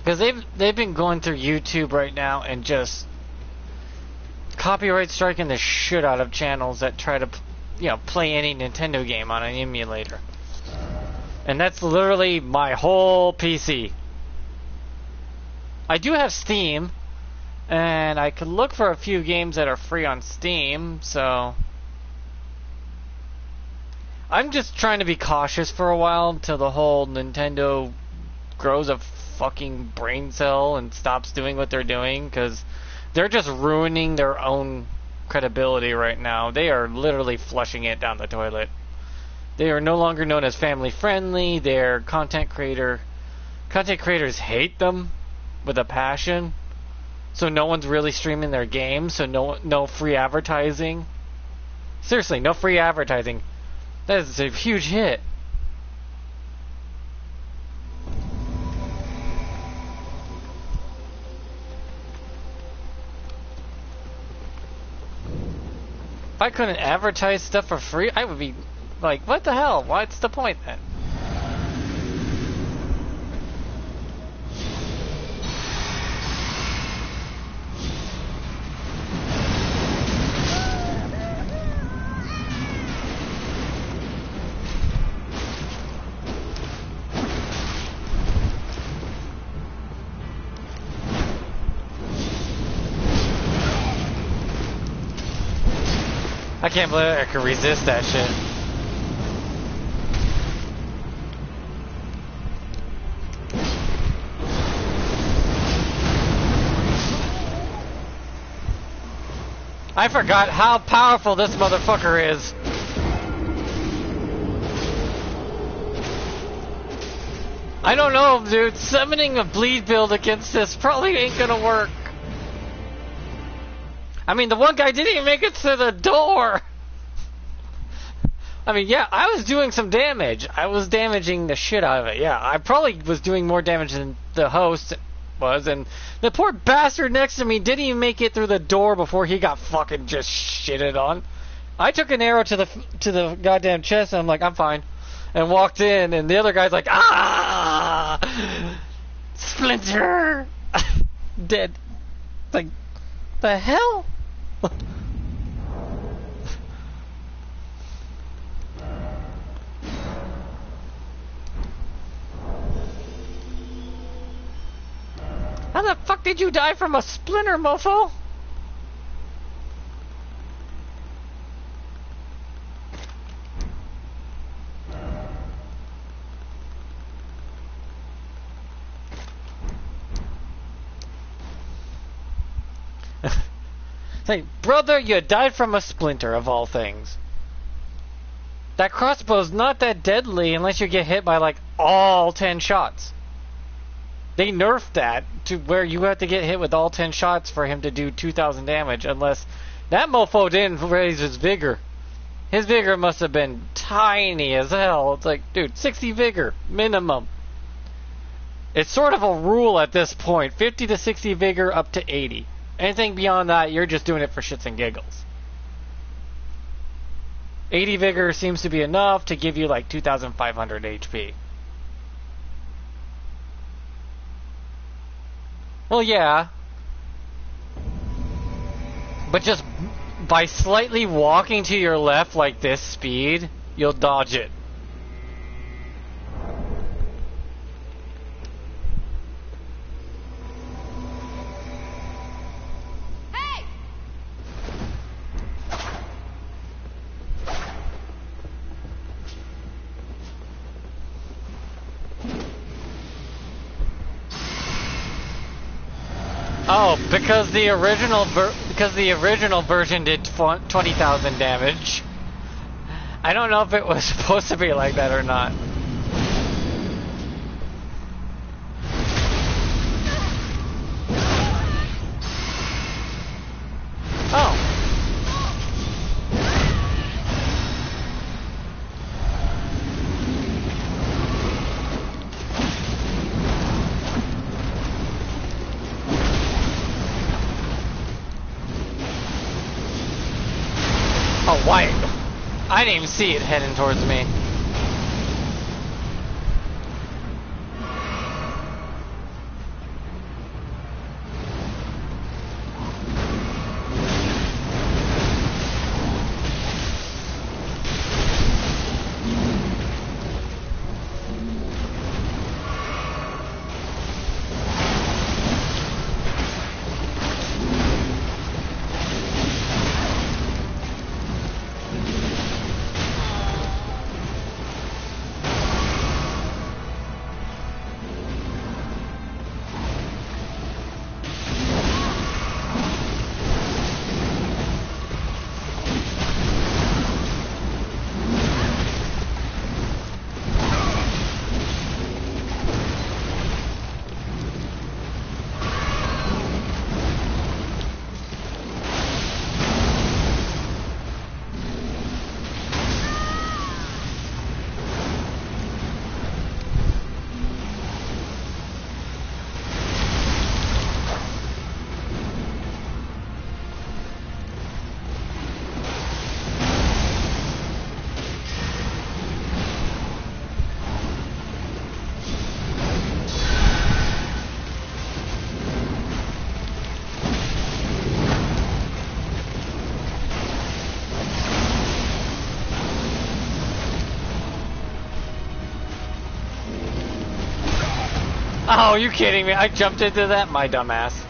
Because they've been going through YouTube right now and just copyright striking the shit out of channels that try to, play any Nintendo game on an emulator. And that's literally my whole PC. I do have Steam, and I could look for a few games that are free on Steam, so... I'm just trying to be cautious for a while until the whole Nintendo grows a fucking brain cell and stops doing what they're doing, because they're just ruining their own credibility right now. They are literally flushing it down the toilet. They are no longer known as family friendly. Their content creators hate them with a passion, so no one's really streaming their games, so no free advertising. Seriously, no free advertising. That is a huge hit. If I couldn't advertise stuff for free, I would be like, what the hell? What's the point then? I can't believe I could resist that shit. I forgot how powerful this motherfucker is. I don't know, dude. Summoning a bleed build against this probably ain't gonna work. I mean, the one guy didn't even make it to the door. I mean, yeah, I was doing some damage. I was damaging the shit out of it. Yeah, I probably was doing more damage than the host was, and the poor bastard next to me didn't even make it through the door before he got fucking just shitted on. I took an arrow to the goddamn chest, and I'm like, I'm fine, and walked in, and the other guy's like, ah, Splinter, dead. Like, the hell? How the fuck did you die from a splinter, mofo? Say, brother, you died from a splinter, of all things. That crossbow's not that deadly unless you get hit by, like, all 10 shots. They nerfed that to where you have to get hit with all 10 shots for him to do 2,000 damage, unless that mofo didn't raise his vigor. His vigor must have been tiny as hell. It's like, dude, 60 vigor, minimum. It's sort of a rule at this point, 50 to 60 vigor up to 80. Anything beyond that, you're just doing it for shits and giggles. 80 vigor seems to be enough to give you like 2,500 HP. Well, yeah. But just by slightly walking to your left like this speed, you'll dodge it. Oh, because the original version did 20,000 damage. I don't know if it was supposed to be like that or not. Oh. Oh, white. I didn't even see it heading towards me. Oh, you kidding me? I jumped into that, my dumbass.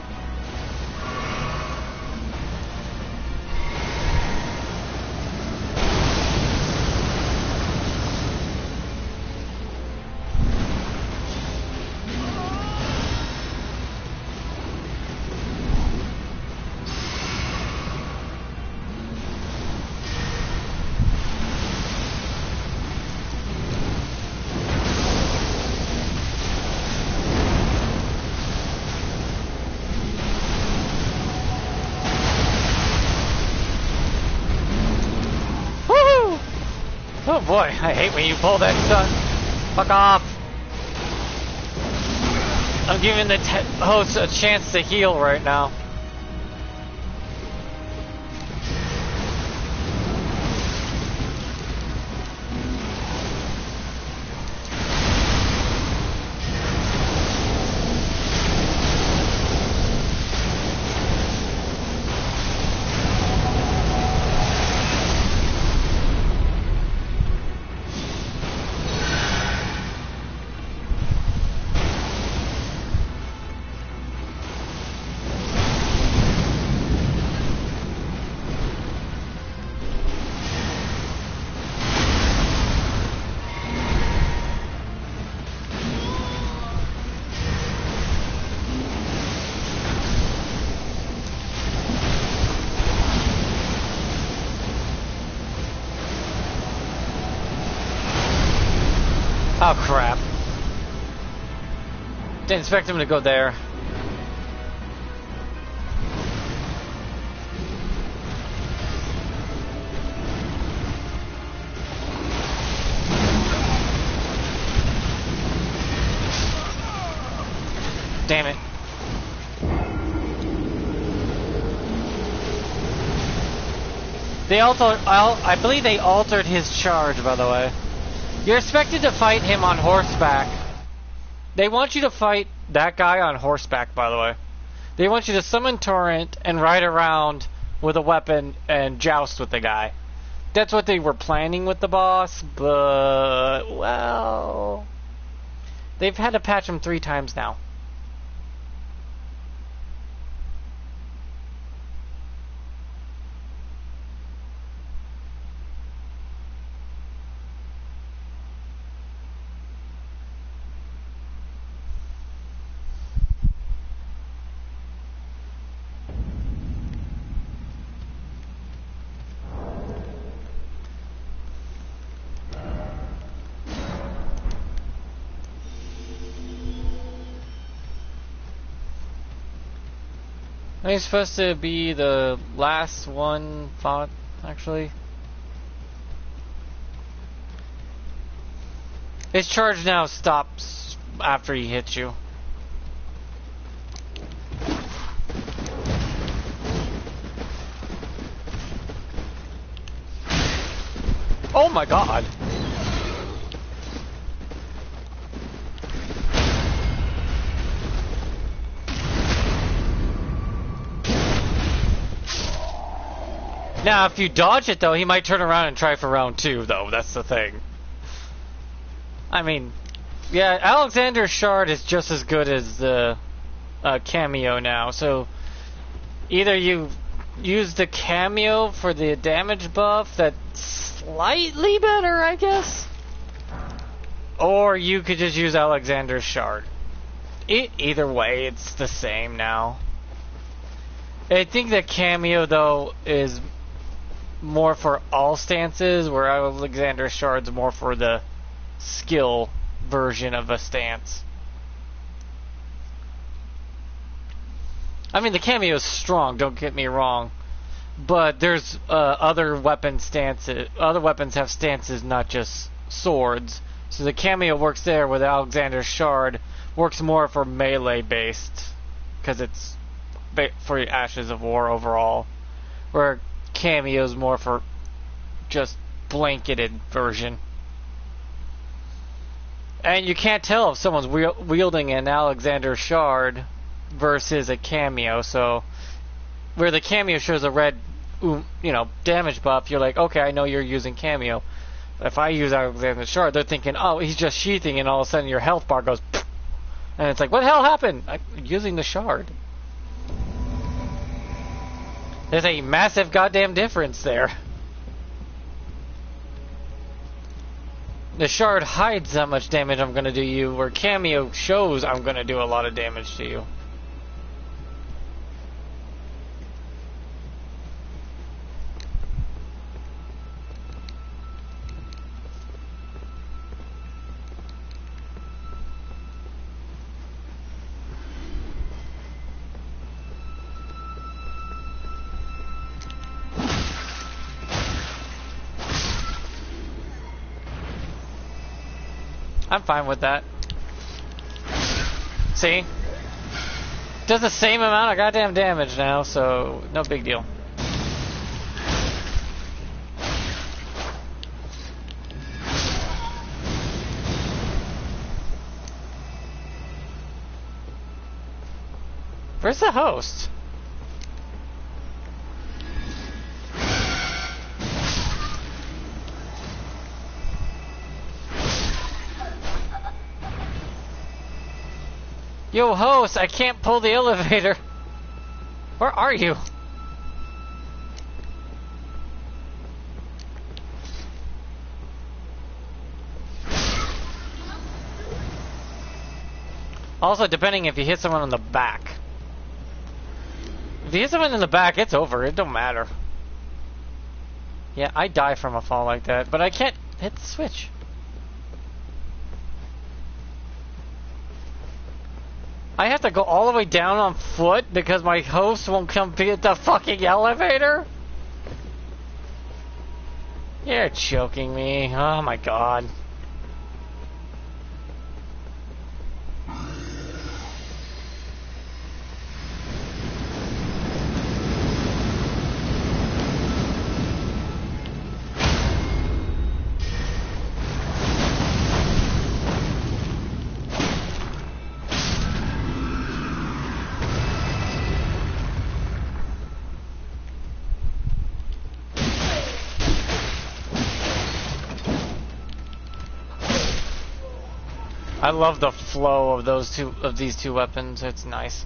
Oh boy, I hate when you pull that stunt. Fuck off. I'm giving the host a chance to heal right now. Oh crap. Didn't expect him to go there. Damn it. They I believe they altered his charge, by the way. You're expected to fight him on horseback. They want you to fight that guy on horseback, by the way. They want you to summon Torrent and ride around with a weapon and joust with the guy. That's what they were planning with the boss, but, well... They've had to patch him 3 times now. He's supposed to be the last one fought, actually. His charge now stops after he hits you. Oh my god! Now, if you dodge it, though, he might turn around and try for round 2, though. That's the thing. I mean, yeah, Alexander's Shard is just as good as the cameo now. So, either you use the cameo for the damage buff that's slightly better, I guess. Or you could just use Alexander's Shard. Either way, it's the same now. I think the cameo, though, is more for all stances, where Alexander's Shard's more for the skill version of a stance. I mean, the cameo is strong, don't get me wrong, but there's other weapon stances. Other weapons have stances, not just swords. So the cameo works there, where the Alexander's Shard works more for melee based, because it's for Ashes of War overall, where cameo's more for just blanketed version. And you can't tell if someone's wielding an Alexander's Shard versus a cameo. So where the cameo shows a red damage buff, you're like, okay, I know you're using cameo. If I use Alexander's Shard, they're thinking, oh, he's just sheathing, and all of a sudden your health bar goes pfft, and it's like, what the hell happened? I'm using the shard. There's a massive goddamn difference there. The shard hides how much damage I'm gonna do you, where cameo shows I'm gonna do a lot of damage to you. I'm fine with that. See? Does the same amount of goddamn damage now, so no big deal. Where's the host? Yo, host, I can't pull the elevator. Where are you? Also, depending if you hit someone on the back. If you hit someone in the back, it's over. It don't matter. Yeah, I die from a fall like that, but I can't hit the switch. I have to go all the way down on foot because my host won't come get the fucking elevator? You're choking me. Oh my god. I love the flow of these two weapons. It's nice.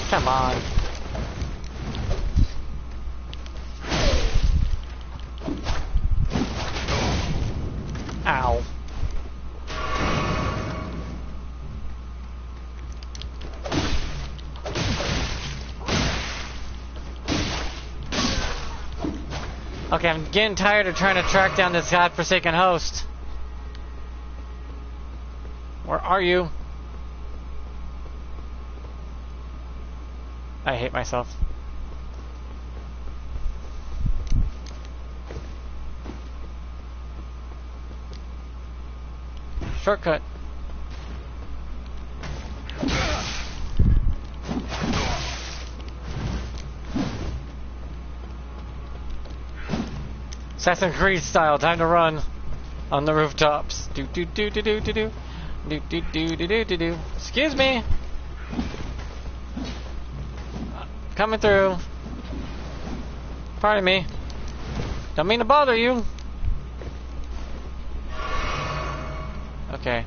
Come on. Ow. Okay, I'm getting tired of trying to track down this godforsaken host. Where are you? I hate myself. Shortcut. Assassin's Creed style, time to run on the rooftops. Do do do do do do do do do do do do do. Excuse me. Coming through. Pardon me. Don't mean to bother you. Okay.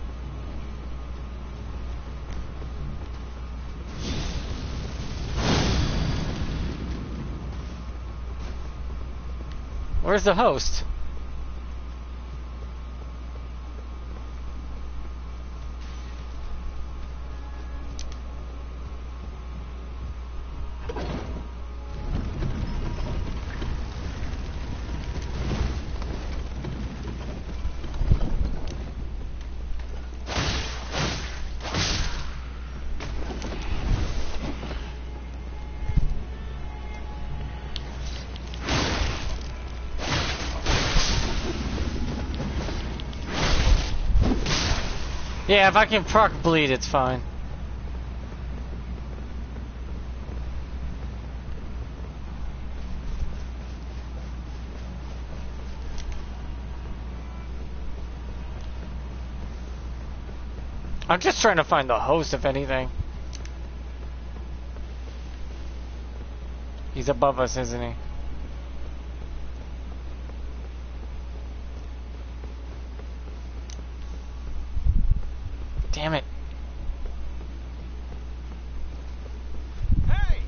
Where's the host? Yeah, if I can proc bleed, it's fine. I'm just trying to find the host, if anything. He's above us, isn't he? Damn it. Hey!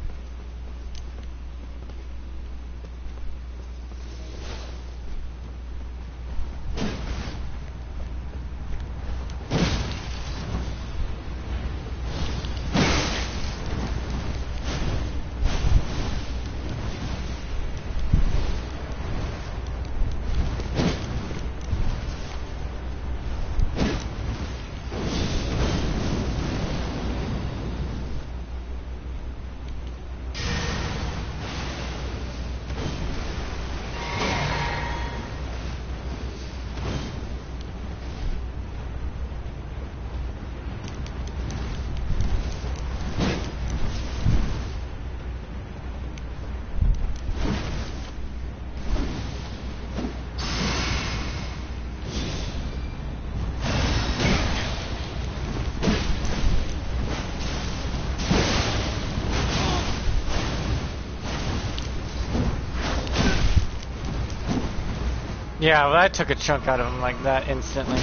Yeah, well, that took a chunk out of him like that instantly.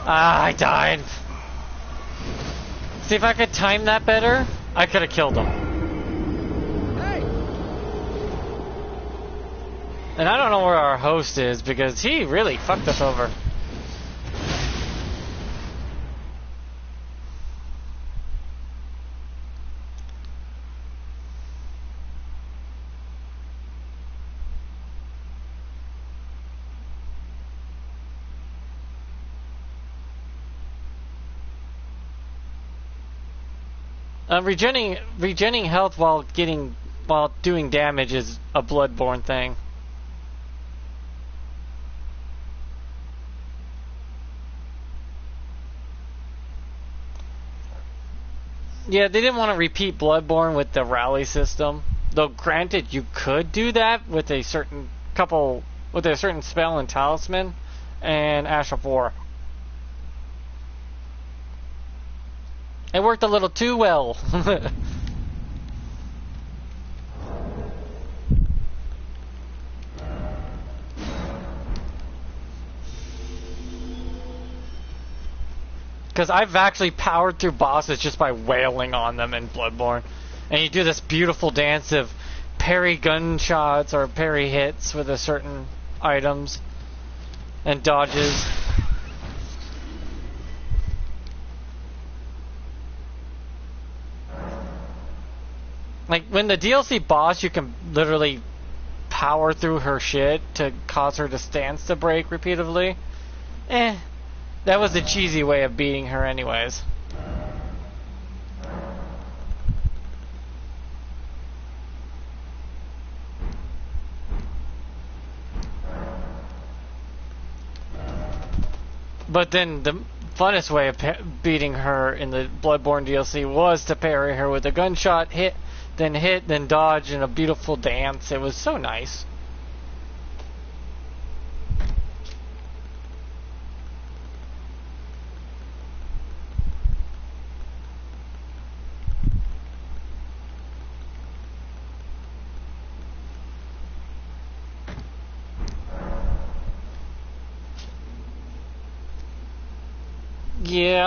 Ah, I died. See, if I could time that better, I could have killed him. Hey. And I don't know where our host is because he really fucked us over. Regening health while doing damage is a Bloodborne thing. Yeah, they didn't want to repeat Bloodborne with the rally system. Though granted, you could do that with a certain spell and talisman and Ash of War. It worked a little too well. Because I've actually powered through bosses just by wailing on them in Bloodborne. And you do this beautiful dance of parry gunshots or parry hits with a certain items and dodges. Like, when the DLC boss, you can literally power through her shit to cause her to stance to break repeatedly. That was the cheesy way of beating her anyways. But then the funnest way of beating her in the Bloodborne DLC was to parry her with a gunshot, hit, then dodge in a beautiful dance. It was so nice. Yeah,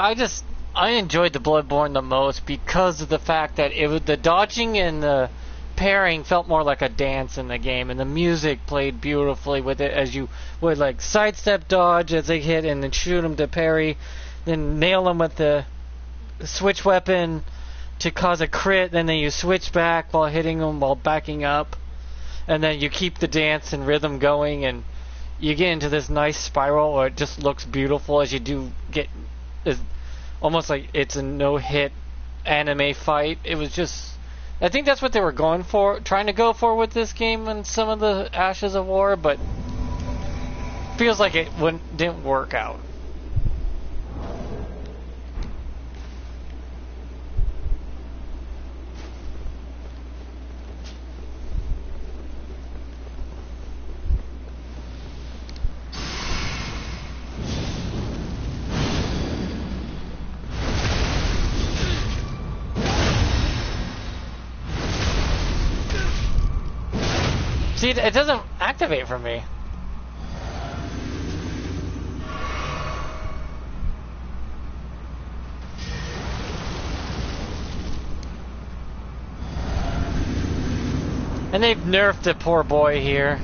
I enjoyed the Bloodborne the most because of the fact that the dodging and the parrying felt more like a dance in the game, and the music played beautifully with it as you would like sidestep dodge as they hit and then shoot them to parry, then nail them with the switch weapon to cause a crit, and then you switch back while hitting them while backing up, and then you keep the dance and rhythm going, and you get into this nice spiral where it just looks beautiful as you do get. It's almost like it's a no-hit anime fight. It was just, I think that's what they were trying to go for with this game and some of the Ashes of War, but feels like it didn't work out. See, it doesn't activate for me. And they've nerfed the poor boy here.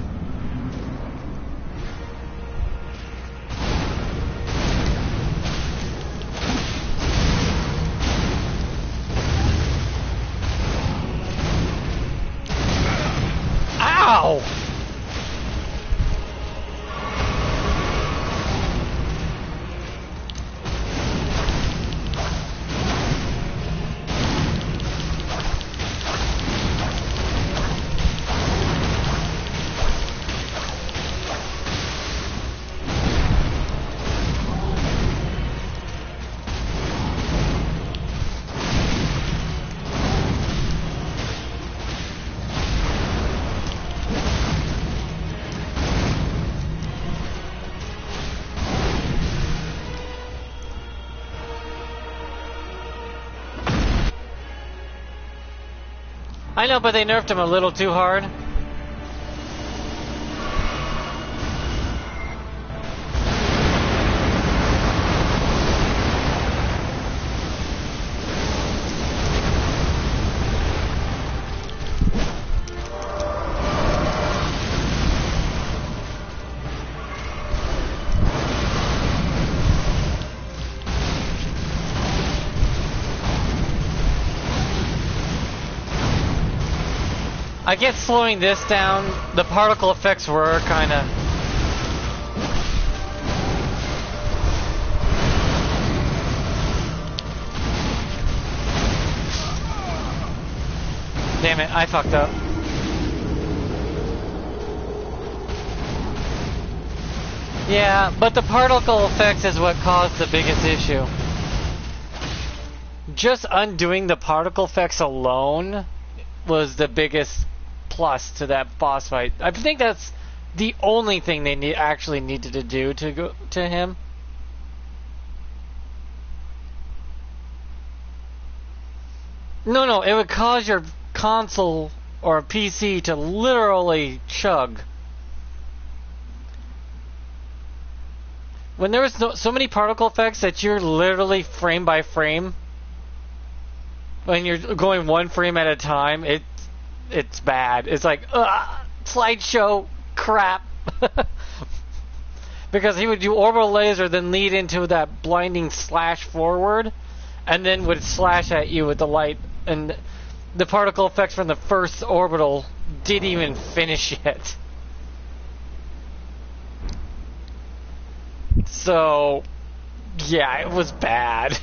Ow! I know, but they nerfed him a little too hard. I guess slowing this down, the particle effects were kind of... Damn it, I fucked up. Yeah, but the particle effects is what caused the biggest issue. Just undoing the particle effects alone was the biggest plus to that boss fight. I think that's the only thing they actually needed to do to go to him. No, it would cause your console or PC to literally chug. When there was so many particle effects that you're literally frame by frame, when you're going one frame at a time, it's bad. It's like, slideshow crap. Because he would do orbital laser, then lead into that blinding slash forward, and then would slash at you with the light. And the particle effects from the first orbital didn't even finish yet. So, yeah, it was bad.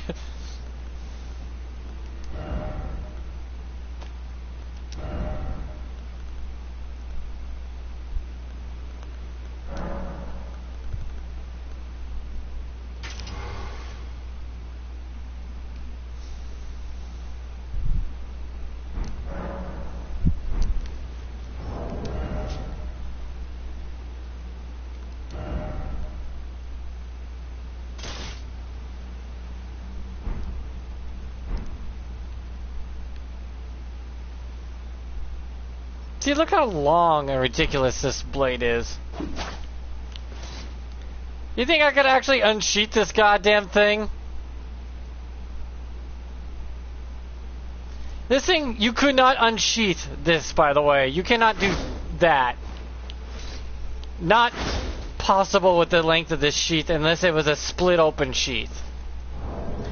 See, look how long and ridiculous this blade is. You think I could actually unsheath this goddamn thing? This thing, you could not unsheath this, by the way. You cannot do that. Not possible with the length of this sheath unless it was a split open sheath.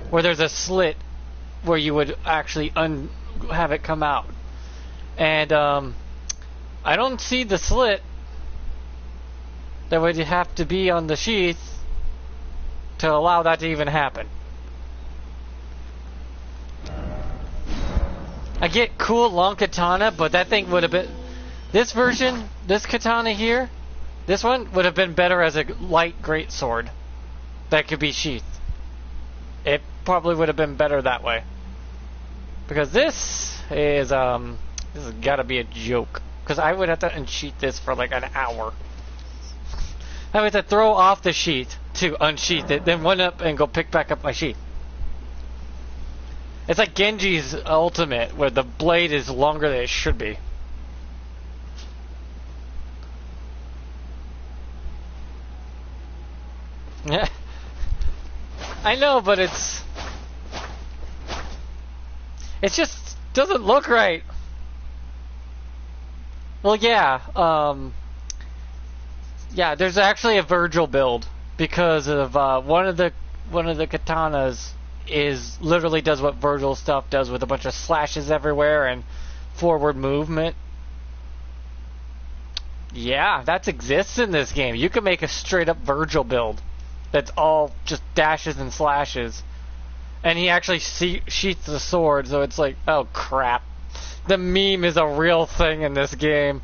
Where there's a slit where you would actually have it come out. And, I don't see the slit that would have to be on the sheath to allow that to even happen. I get cool long katana, but that thing would have been... This version, this katana here, this one would have been better as a light greatsword that could be sheathed. It probably would have been better that way. Because this has gotta be a joke. Because I would have to unsheath this for like an hour. I would have to throw off the sheath to unsheath it, then run up and go pick back up my sheath. It's like Genji's ultimate, where the blade is longer than it should be. Yeah. I know, but it just doesn't look right. Well, yeah, yeah. There's actually a Virgil build because of one of the katanas literally does what Virgil stuff does with a bunch of slashes everywhere and forward movement. Yeah, that exists in this game. You can make a straight up Virgil build that's all just dashes and slashes, and he actually sheaths the sword. So it's like, oh crap. The meme is a real thing in this game.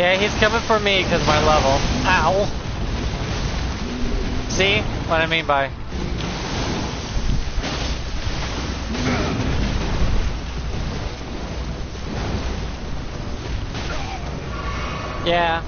Yeah, he's coming for me because of my level. Ow. See what I mean by... Yeah.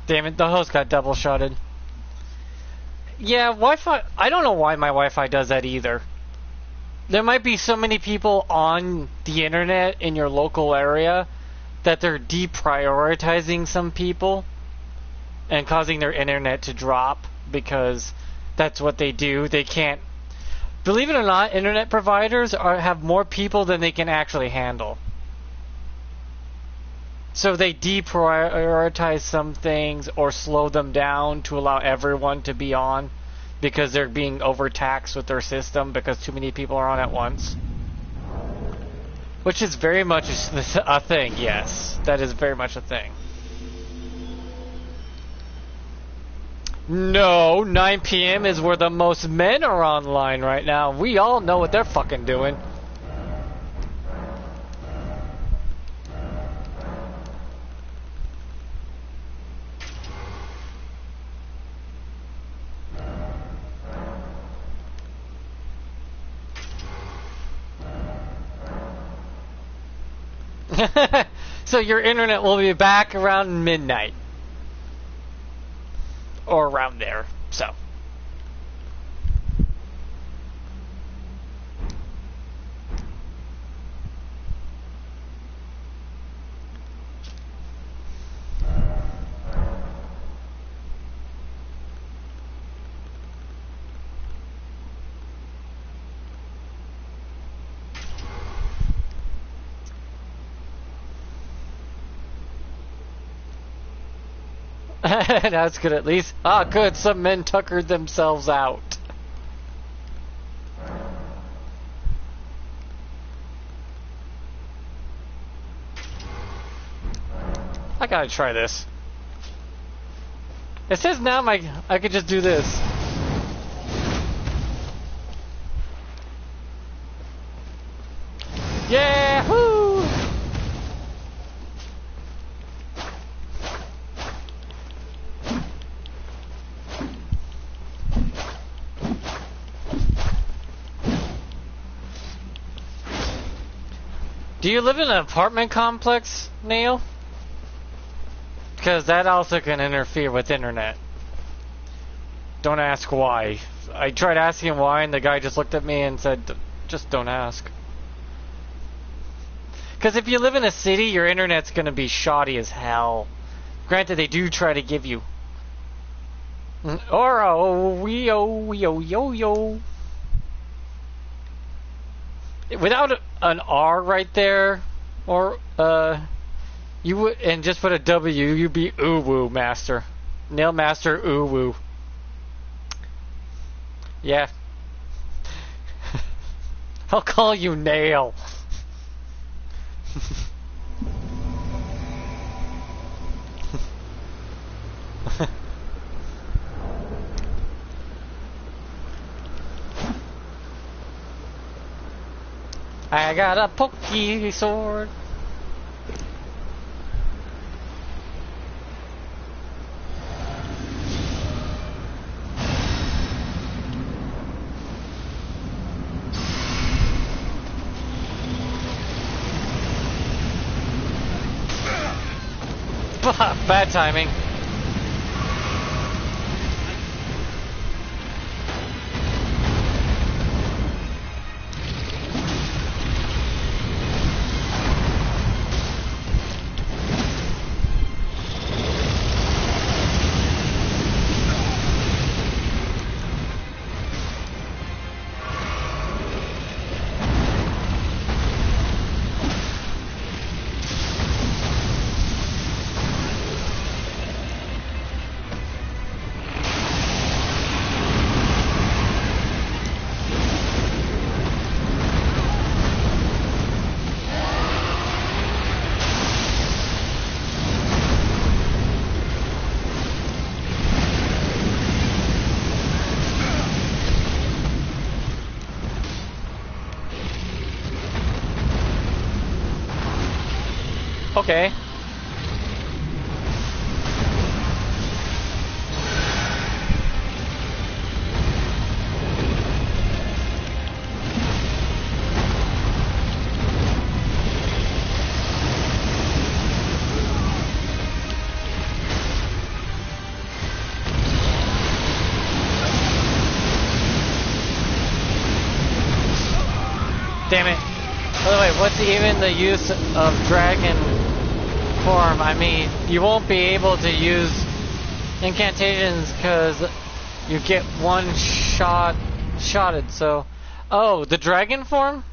Damn it, the host got double shotted. Yeah, Wi-Fi... I don't know why my Wi-Fi does that either. There might be so many people on the internet in your local area that they're deprioritizing some people and causing their internet to drop because that's what they do. They can't... Believe it or not, internet providers have more people than they can actually handle. So they deprioritize some things or slow them down to allow everyone to be on because they're being overtaxed with their system because too many people are on at once. Which is very much a thing, yes. That is very much a thing. No, 9 p.m. is where the most men are online right now. We all know what they're fucking doing. So your internet will be back around midnight. Or around there, so. That's good at least. Ah, good. Some men tuckered themselves out. I gotta try this. It says now I could just do this. Yahoo! Do you live in an apartment complex, Neil? Because that also can interfere with internet. Don't ask why. I tried asking why and the guy just looked at me and said, just don't ask. Because if you live in a city, your internet's going to be shoddy as hell. Granted, they do try to give you... yo. Without an R right there, or you would, and just put a W, you'd be Uwu Master, Nail Master Uwu. Yeah, I'll call you Nail. I got a pokey sword. Bad timing. Okay. Damn it. By the way, what's even the use of dragon form? I mean, you won't be able to use incantations because you get one shotted, so... Oh, the dragon form?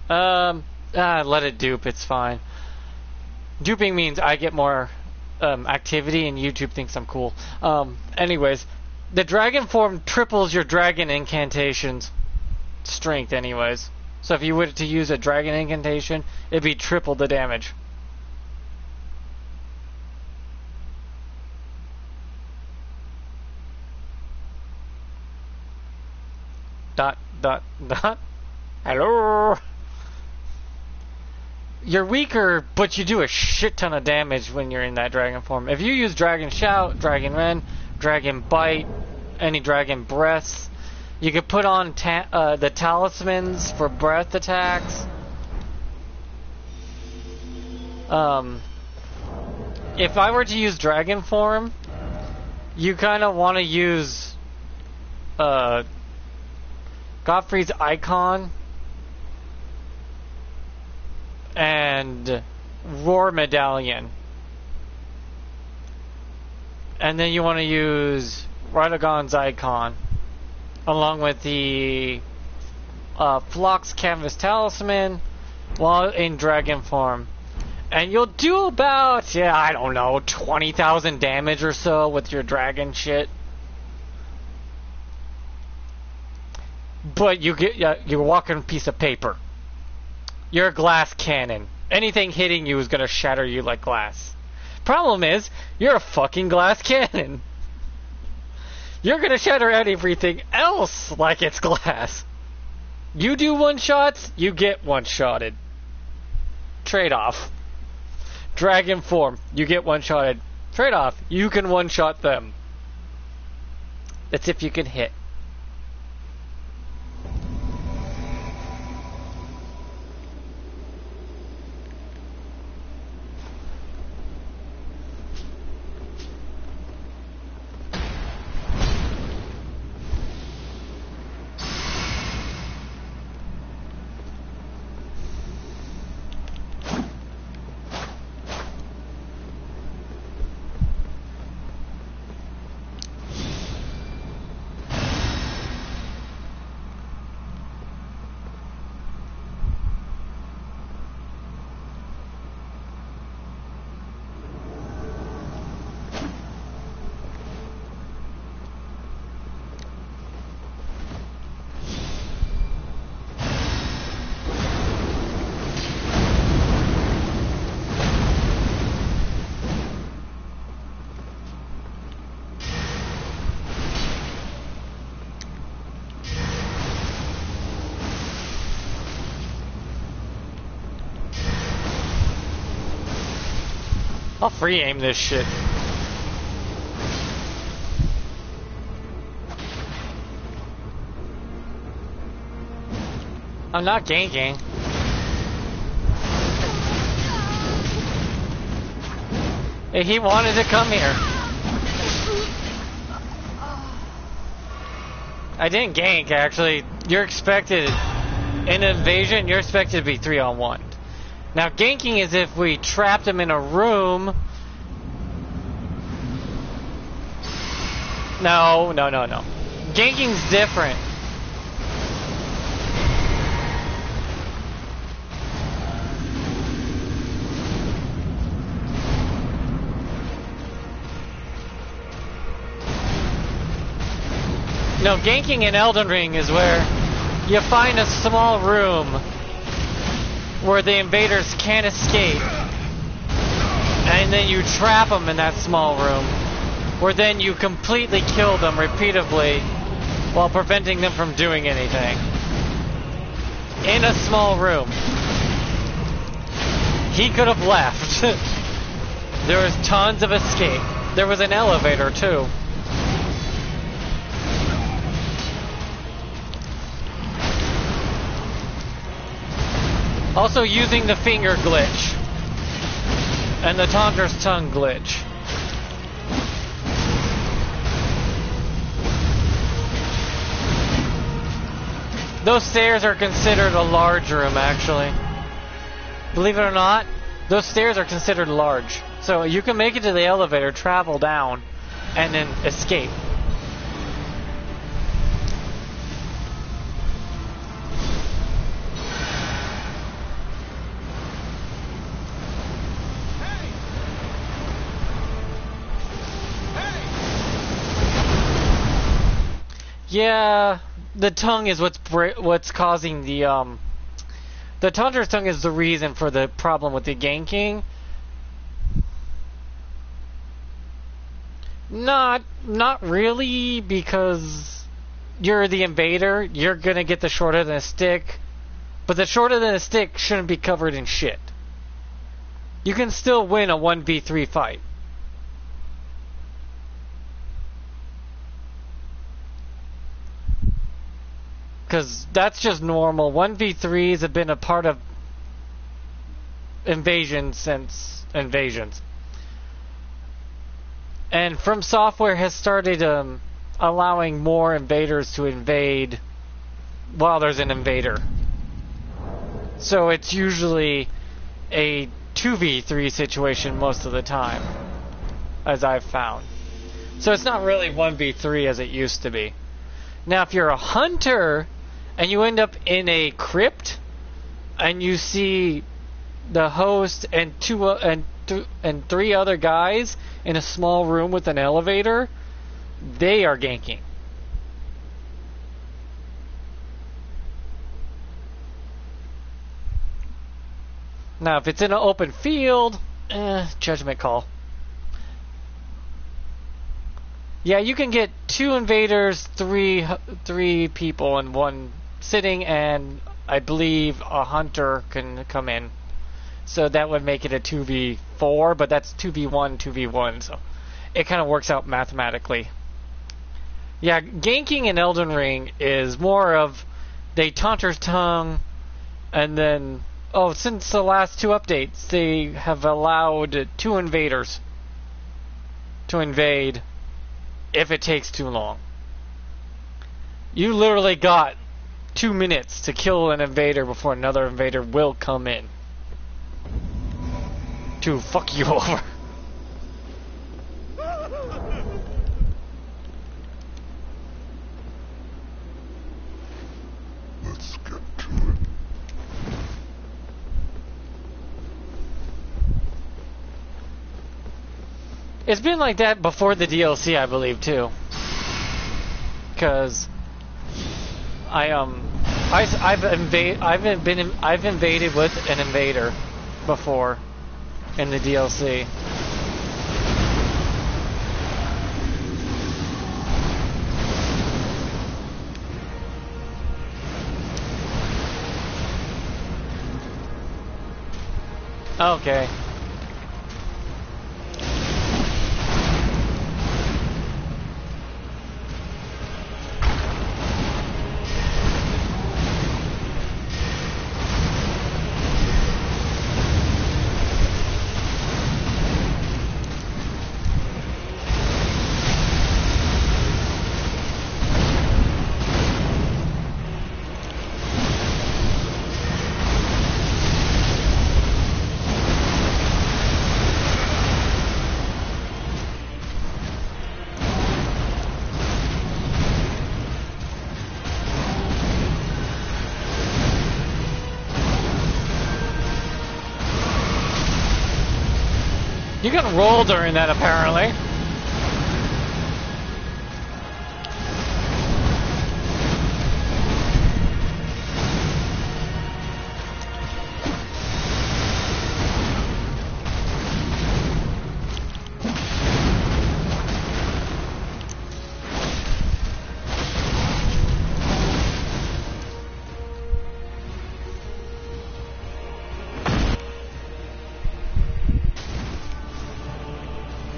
Let it dupe, it's fine. Duping means I get more activity and YouTube thinks I'm cool. Anyways, the dragon form triples your dragon incantations strength anyways. So if you were to use a dragon incantation, it'd be triple the damage. Dot, dot, dot. Hello? You're weaker, but you do a shit ton of damage when you're in that dragon form. If you use Dragon Shout, Dragon Rend, Dragon Bite, any Dragon Breaths, you could put on the talismans for breath attacks. If I were to use dragon form, you kind of want to use Godfrey's icon and Roar Medallion. And then you want to use Radagon's icon along with the Phlox Canvas Talisman while in dragon form. And you'll do about, I don't know, 20,000 damage or so with your dragon shit. But you get, you're a walking piece of paper. You're a glass cannon. Anything hitting you is gonna shatter you like glass. Problem is, you're a fucking glass cannon. You're gonna shatter everything else like it's glass. You do one-shots, you get one-shotted. Trade-off. Dragon form, you get one-shotted. Trade-off, you can one-shot them. That's if you can hit. I'll free aim this shit. I'm not ganking. Hey, he wanted to come here. I didn't gank, actually. You're expected, in invasion, you're expected to be 3-on-1. Now, ganking is if we trapped him in a room. No. Ganking's different. No, ganking in Elden Ring is where you find a small room where the invaders can't escape, and then you trap them in that small room, where then you completely kill them repeatedly while preventing them from doing anything. In a small room. he could have left. There was tons of escape. There was an elevator too. Also using the finger glitch and the Taunter's tongue glitch. Those stairs are considered a large room, actually. Believe it or not, those stairs are considered large. So you can make it to the elevator, travel down, and then escape. Yeah, the tongue is what's causing the Taunter's tongue is the reason for the problem with the ganking. Not really, because you're the invader. You're gonna get the shorter than a stick, but the shorter than a stick shouldn't be covered in shit. You can still win a 1v3 fight. Because that's just normal. 1v3s have been a part of invasion since invasions. And From Software has started allowing more invaders to invade while there's an invader. So it's usually a 2v3 situation most of the time, as I've found. So it's not really 1v3 as it used to be. Now if you're a hunter and you end up in a crypt and you see the host and three other guys in a small room with an elevator, they are ganking. Now if it's in an open field, judgment call. Yeah, you can get 2 invaders, three people in one sitting, and I believe a hunter can come in. So that would make it a 2v4, but that's 2v1, 2v1, so it kind of works out mathematically. Yeah, ganking in Elden Ring is more of they Taunter's tongue, and then, since the last 2 updates, they have allowed 2 invaders to invade if it takes too long. You literally got 2 minutes to kill an invader before another invader will come in to fuck you over. Let's get to it. It's been like that before the DLC, I believe, too. Because I've invaded with an invader before in the DLC. Okay. You can roll during that, apparently.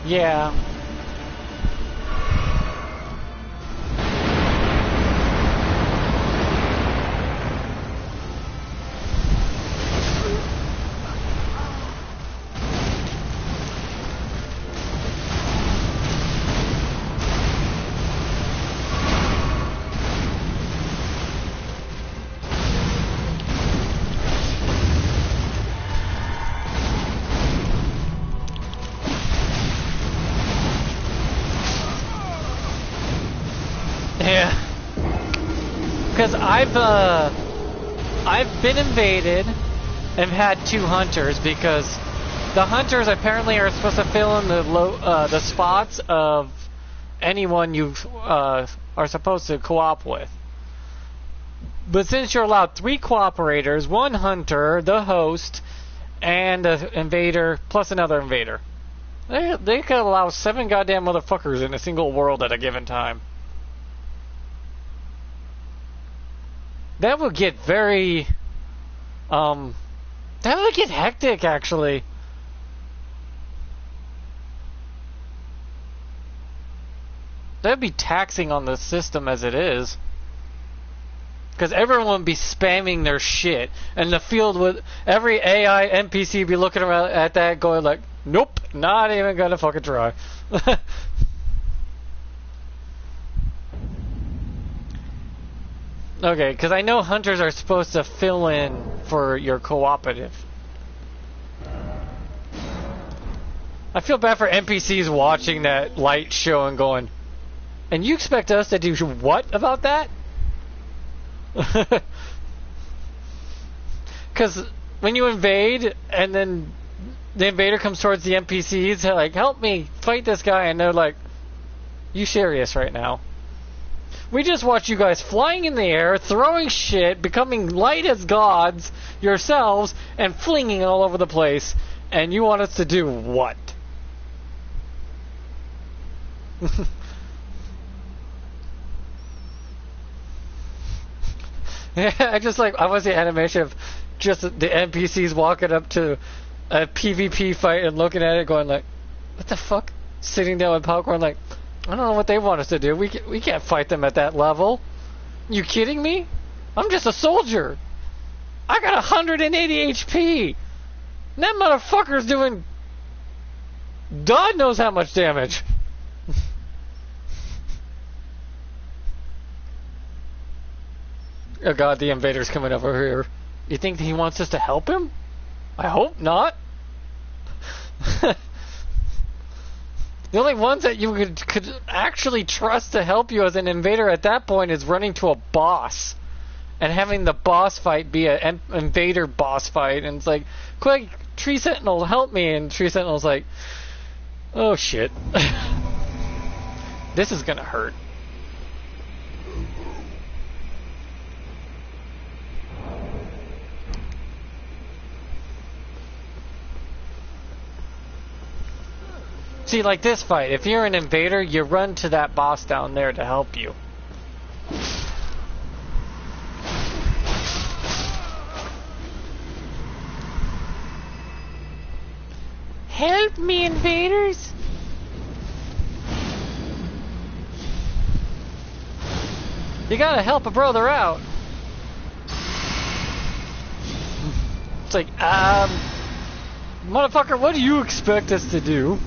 Yeah. Yeah. Because I've been invaded and had 2 hunters because the hunters apparently are supposed to fill in the spots of anyone you are supposed to co-op with. But since you're allowed 3 cooperators, 1 hunter, the host, and an invader plus another invader, they could allow 7 goddamn motherfuckers in a single world at a given time. That would get very, that would get hectic, actually. That'd be taxing on the system as it is. Because everyone would be spamming their shit, and the field would, every AI NPC would be looking around at that going like, nope, not even gonna fucking try. Okay, because I know hunters are supposed to fill in for your cooperative. I feel bad for NPCs watching that light show and going, and you expect us to do what about that? Because when you invade and then the invader comes towards the NPCs, they're like, help me fight this guy, and they're like, you serious right now? We just watched you guys flying in the air, throwing shit, becoming light as gods yourselves, and flinging it all over the place. And you want us to do what? Yeah, I was the animation of just the NPCs walking up to a PvP fight and looking at it going like, what the fuck? Sitting down with popcorn like, I don't know what they want us to do. We can't fight them at that level. You kidding me? I'm just a soldier. I got 180 HP. And that motherfucker's doing God knows how much damage. Oh god, the invader's coming over here. You think he wants us to help him? I hope not. The only ones that you could actually trust to help you as an invader at that point is running to a boss and having the boss fight be an invader boss fight. And it's like, quick, Tree Sentinel, help me. And Tree Sentinel's like, oh shit. This is gonna hurt. See, like this fight, if you're an invader, you run to that boss down there to help you. Help me, invaders! You gotta help a brother out. It's like, motherfucker, what do you expect us to do?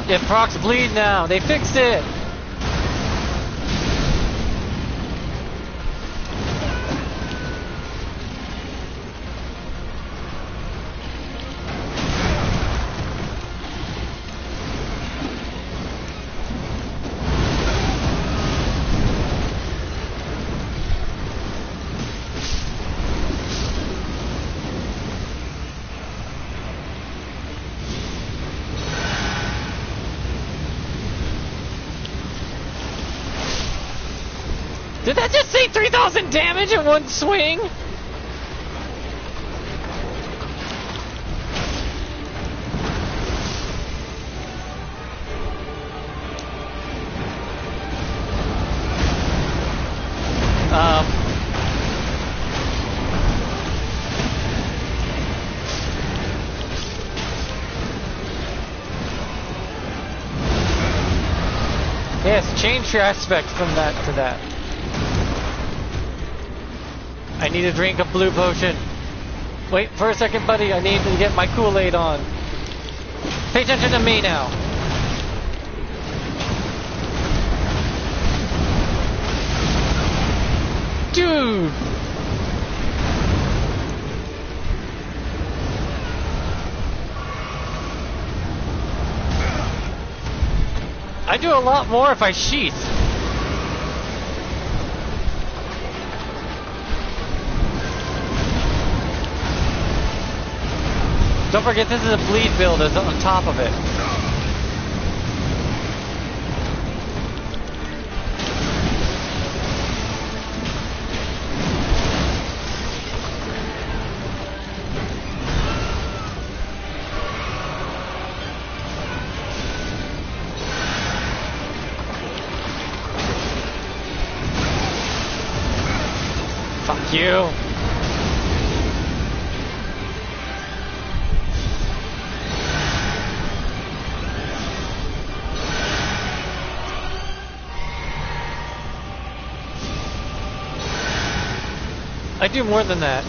Yeah, Proc's bleed now. They fixed it. Did that just say 3,000 damage in one swing? Yes, change your aspect from that to that. I need to drink a blue potion. Wait for a second, buddy. I need to get my Kool-Aid on. Pay attention to me now. Dude! I do a lot more if I sheath. Don't forget this is a bleed build that's on top of it. Fuck you. I do more than that.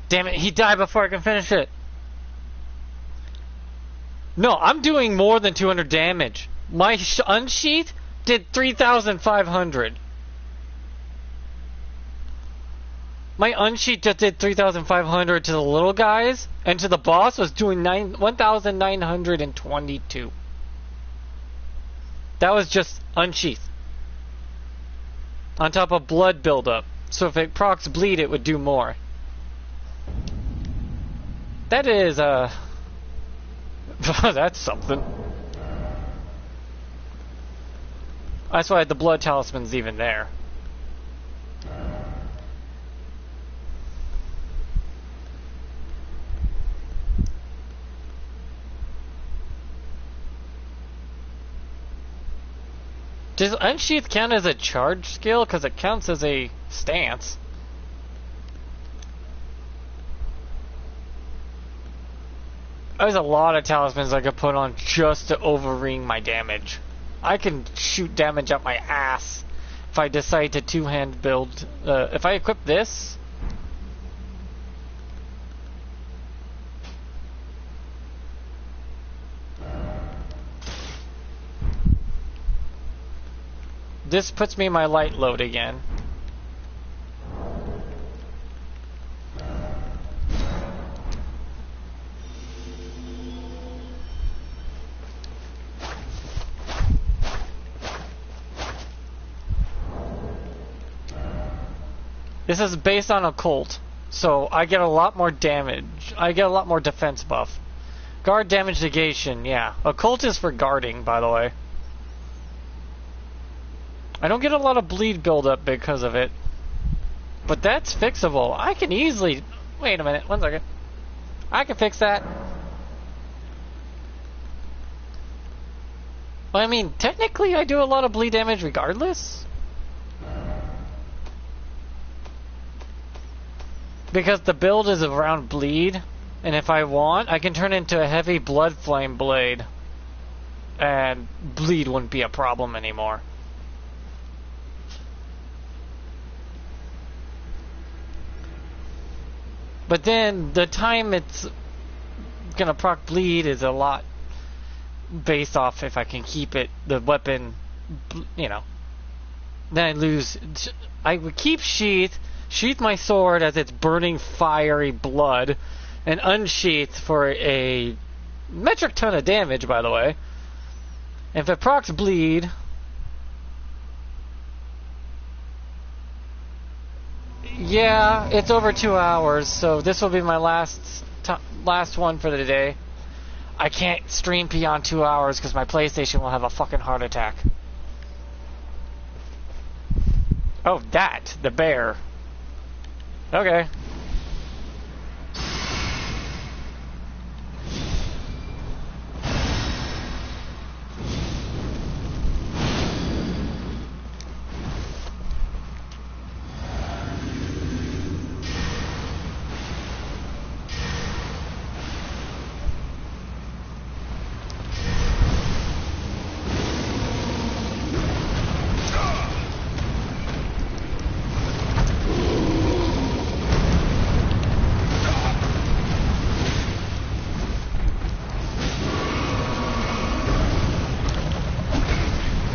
Damn it, he died before I can finish it. No, I'm doing more than 200 damage. My unsheath did 3,500. My unsheath just did 3,500 to the little guys, and to the boss was doing 1,922. That was just unsheath. On top of blood buildup. So if it procs bleed, it would do more. That is, that's something. That's why the blood talisman's even there. Does Unsheath count as a charge skill? Because it counts as a stance. There's a lot of talismans I could put on just to overring my damage. I can shoot damage up my ass if I decide to two-hand build. If I equip this... This puts me in my light load again. This is based on occult, so I get a lot more damage. I get a lot more defense buff. Guard damage negation, yeah. Occult is for guarding, by the way. I don't get a lot of bleed buildup because of it. But that's fixable. I can easily... Wait a minute, 1 second. I can fix that. Well, I mean, technically I do a lot of bleed damage regardless. Because the build is around bleed, and if I want, I can turn into a heavy blood flame blade. And bleed wouldn't be a problem anymore. But then the time it's gonna proc bleed is a lot based off if I can keep it, the weapon, you know. Then I lose. I would keep sheath my sword as it's burning fiery blood, and unsheath for a metric ton of damage, by the way. If it procs bleed, yeah, it's over 2 hours, so this will be my last one for the day. I can't stream beyond 2 hours because my PlayStation will have a fucking heart attack. Oh, the bear. Okay.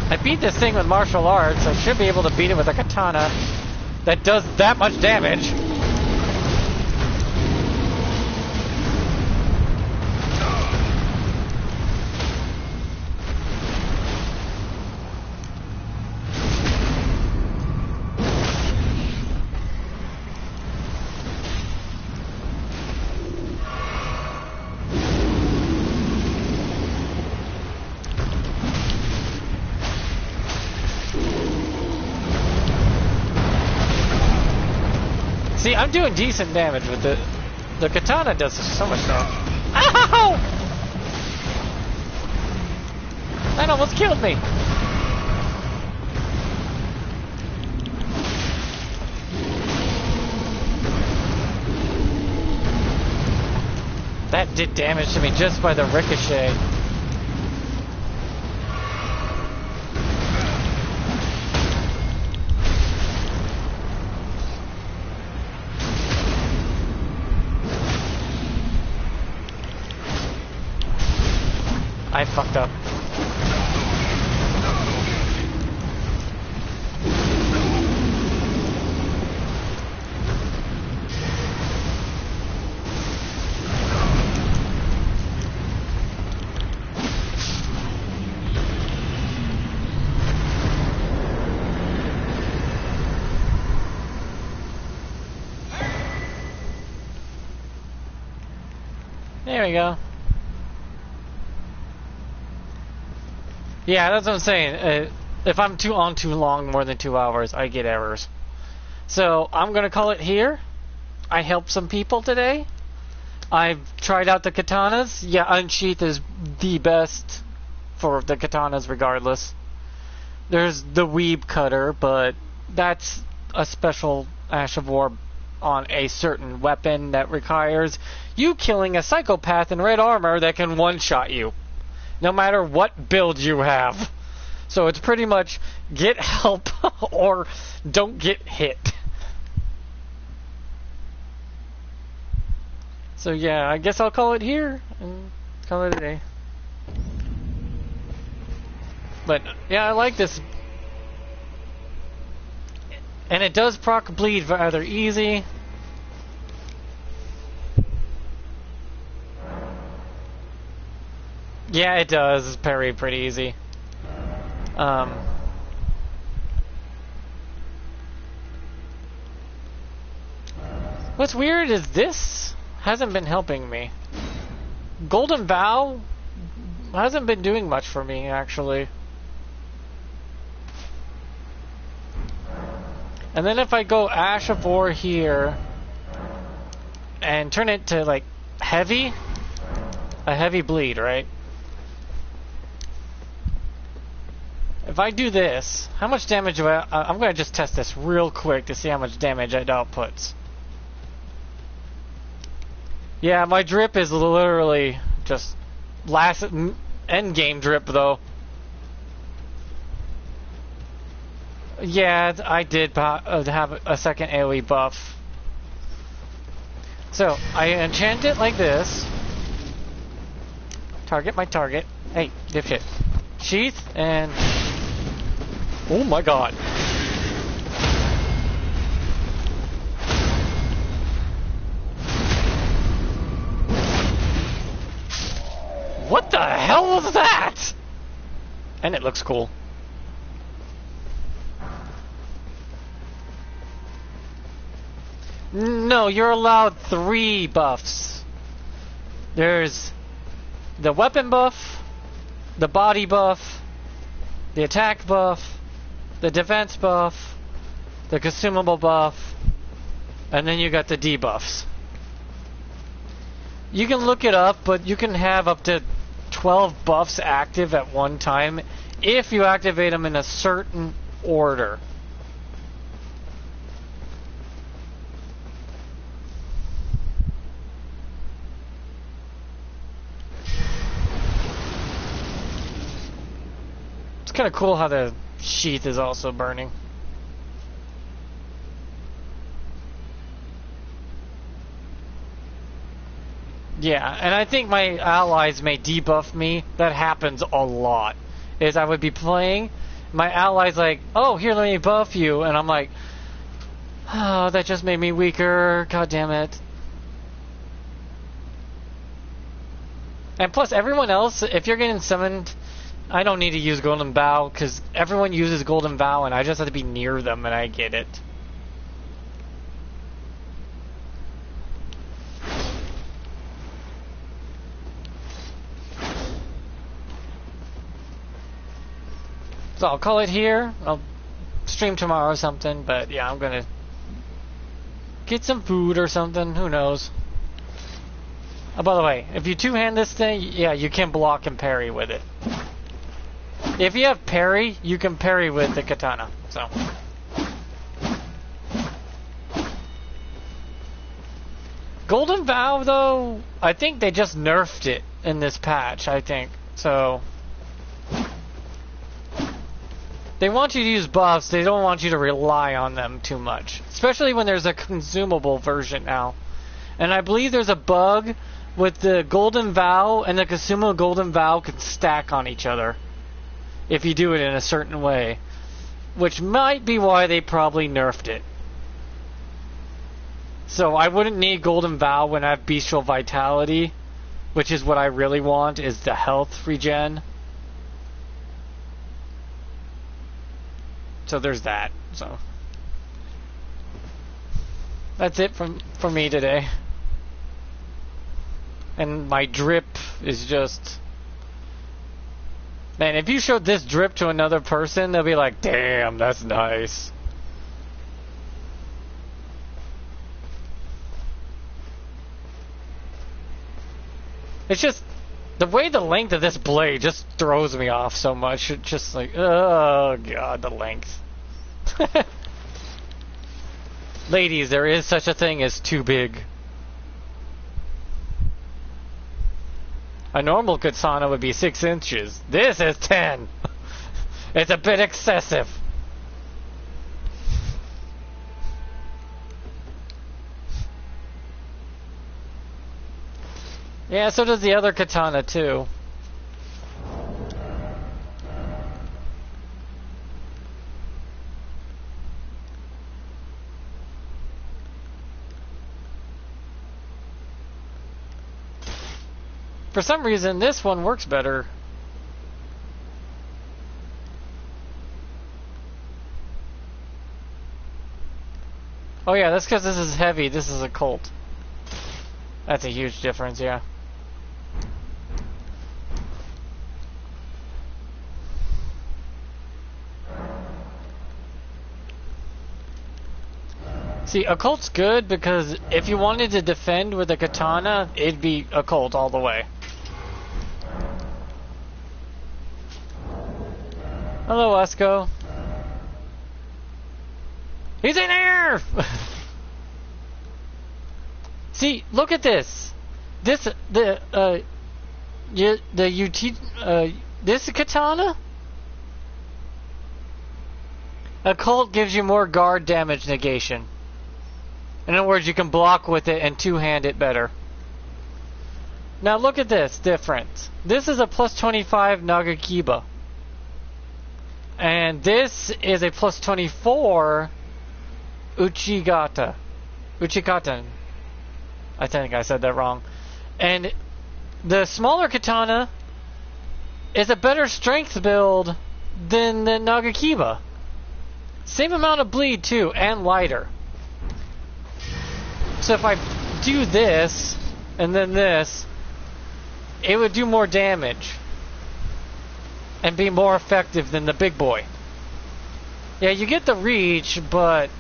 I beat this thing with martial arts. I should be able to beat it with a katana that does that much damage. See, I'm doing decent damage with it. The katana does so much damage. Ow! That almost killed me. That did damage to me just by the ricochet. I fucked up. There we go. Yeah, that's what I'm saying. If I'm too long, more than 2 hours, I get errors. So I'm gonna call it here. I helped some people today. I've tried out the katanas. Yeah, Unsheath is the best for the katanas regardless. There's the weeb cutter, but that's a special Ash of War on a certain weapon that requires you killing a psychopath in red armor that can one-shot you, no matter what build you have. So it's pretty much get help or don't get hit. So yeah, I guess I'll call it here and call it a day. But yeah, I like this. And it does proc bleed rather easy. Yeah, it does parry pretty easy. What's weird is this hasn't been helping me. Golden Bow hasn't been doing much for me, actually. And then if I go Ash of War here and turn it to like heavy, a heavy bleed, right? If I do this, how much damage do I'm going to just test this real quick to see how much damage it outputs. Yeah, my drip is literally just last end game drip though. Yeah, I did have a second AoE buff. So, I enchant it like this. Target my target. Hey, dipshit. Sheath, and... oh my god. And it looks cool. No, you're allowed 3 buffs. There's the weapon buff, the body buff, the attack buff, the defense buff, the consumable buff, and then you got the debuffs. You can look it up, but you can have up to 12 buffs active at one time if you activate them in a certain order. It's kind of cool how the sheath is also burning. Yeah, and I think my allies may debuff me. That happens a lot. Is I would be playing, my allies like, oh, here, let me buff you. And I'm like, oh, that just made me weaker. God damn it. And plus, everyone else, if you're getting summoned, I don't need to use Golden Vow, because everyone uses Golden Vow, and I just have to be near them, and I get it. So I'll call it here. I'll stream tomorrow or something, but yeah, I'm gonna get some food or something. Who knows? Oh, by the way, if you two-hand this thing, yeah, you can block and parry with it. If you have parry, you can parry with the katana. So. Golden Vow, though, I think they just nerfed it in this patch, I think. So. They want you to use buffs, they don't want you to rely on them too much. Especially when there's a consumable version now. And I believe there's a bug with the Golden Vow and the consumable Golden Vow can stack on each other. If you do it in a certain way. Which might be why they probably nerfed it. So I wouldn't need Golden Vow when I have Bestial Vitality. Which is what I really want, is the health regen. So there's that. So that's it for me today. And my drip is just, man, if you showed this drip to another person, they'll be like, damn, that's nice. It's just the way the length of this blade just throws me off so much. It's just like, oh god, the length. Ladies, there is such a thing as too big. A normal katana would be 6 inches. This is 10. It's a bit excessive. Yeah, so does the other katana too. For some reason, this one works better. Oh yeah, that's because this is heavy. This is a Colt. That's a huge difference, yeah. See, a Colt's good because if you wanted to defend with a katana, it'd be a Colt all the way. Hello, Esco. He's in here! See, look at this. This, this katana? A Colt gives you more guard damage negation. In other words, you can block with it and two-hand it better. Now look at this difference. This is a plus 25 Nagakiba. And this is a plus 24 Uchigata. Uchikatan. I think I said that wrong. And the smaller katana is a better strength build than the Nagakiba. Same amount of bleed too, and lighter. So if I do this, and then this, it would do more damage. And be more effective than the big boy. Yeah, you get the reach, but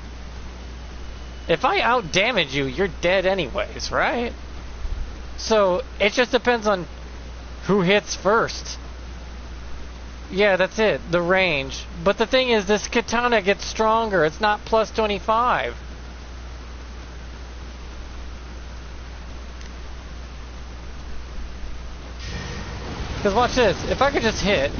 if I out-damage you, you're dead anyways, right? So, it just depends on who hits first. Yeah, that's it, the range. But the thing is, this katana gets stronger. It's not plus 25. Because watch this. If I could just hit...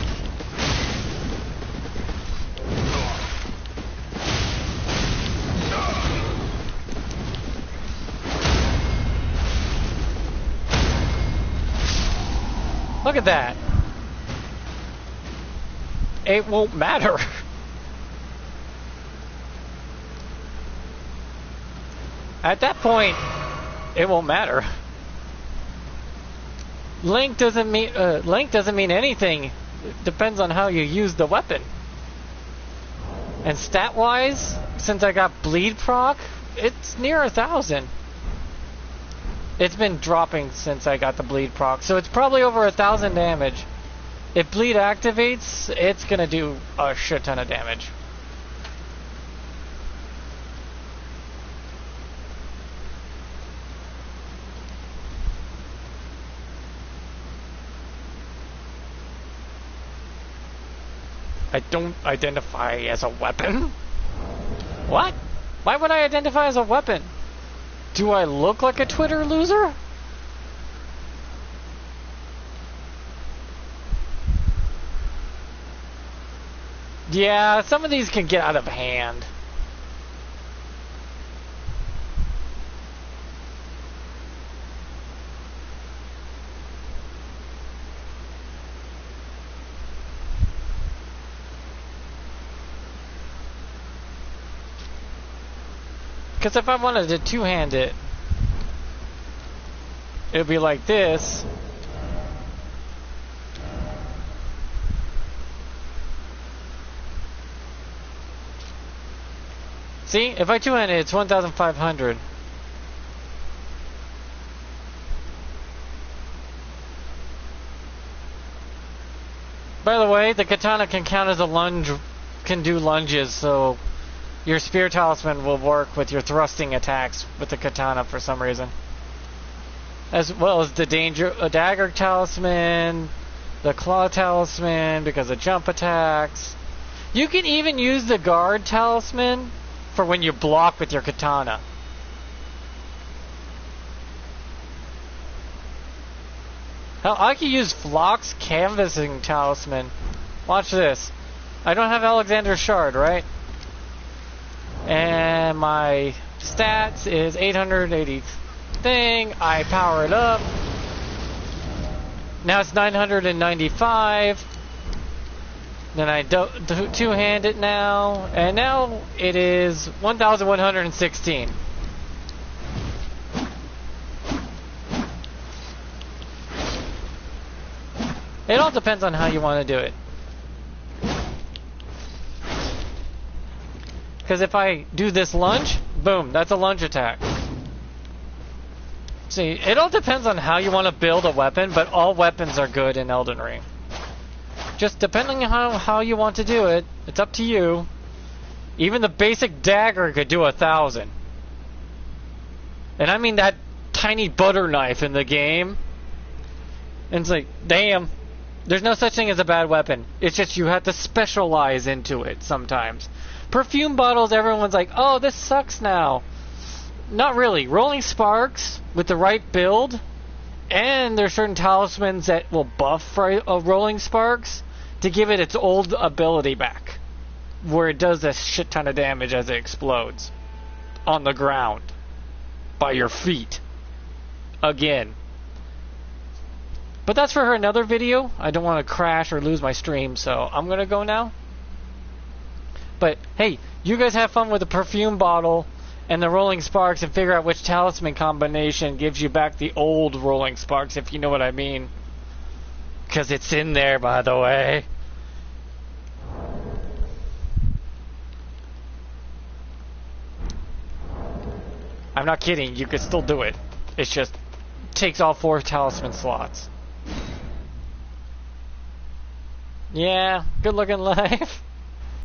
Look at that. It won't matter. At that point, it won't matter. Length doesn't mean anything. It depends on how you use the weapon. And stat-wise, since I got bleed proc, it's near 1,000. It's been dropping since I got the bleed proc, so it's probably over 1,000 damage. If bleed activates, it's gonna do a shit ton of damage. I don't identify as a weapon? What? Why would I identify as a weapon? Do I look like a Twitter loser? Yeah, some of these can get out of hand. Because if I wanted to two-hand it, it would be like this. See, if I two-hand it, it's 1,500. By the way, the katana can count as a lunge, can do lunges, so your spear talisman will work with your thrusting attacks with the katana for some reason. As well as the dagger talisman, the claw talisman because of jump attacks. You can even use the guard talisman for when you block with your katana. Hell, I could use Flock's canvassing talisman. Watch this. I don't have Alexander's shard, right? And my stats is 880 thing. I power it up. Now it's 995. Then I two-hand it now. And now it is 1,116. It all depends on how you want to do it. Because if I do this lunge, boom, that's a lunge attack. See, it all depends on how you want to build a weapon, but all weapons are good in Elden Ring. Just depending on how you want to do it, it's up to you. Even the basic dagger could do 1,000. And I mean that tiny butter knife in the game. And it's like, damn. There's no such thing as a bad weapon. It's just you have to specialize into it sometimes. Perfume bottles, everyone's like, oh, this sucks now. Not really. Rolling Sparks, with the right build, and there's certain talismans that will buff Rolling Sparks to give it its old ability back, where it does a shit ton of damage as it explodes on the ground by your feet again. But that's for another video. I don't want to crash or lose my stream, so I'm gonna go now. But hey, you guys have fun with the perfume bottle and the Rolling Sparks and figure out which talisman combination gives you back the old Rolling Sparks, if you know what I mean. Because it's in there, by the way. I'm not kidding, you could still do it. It's just takes all 4 talisman slots. Yeah, good looking life.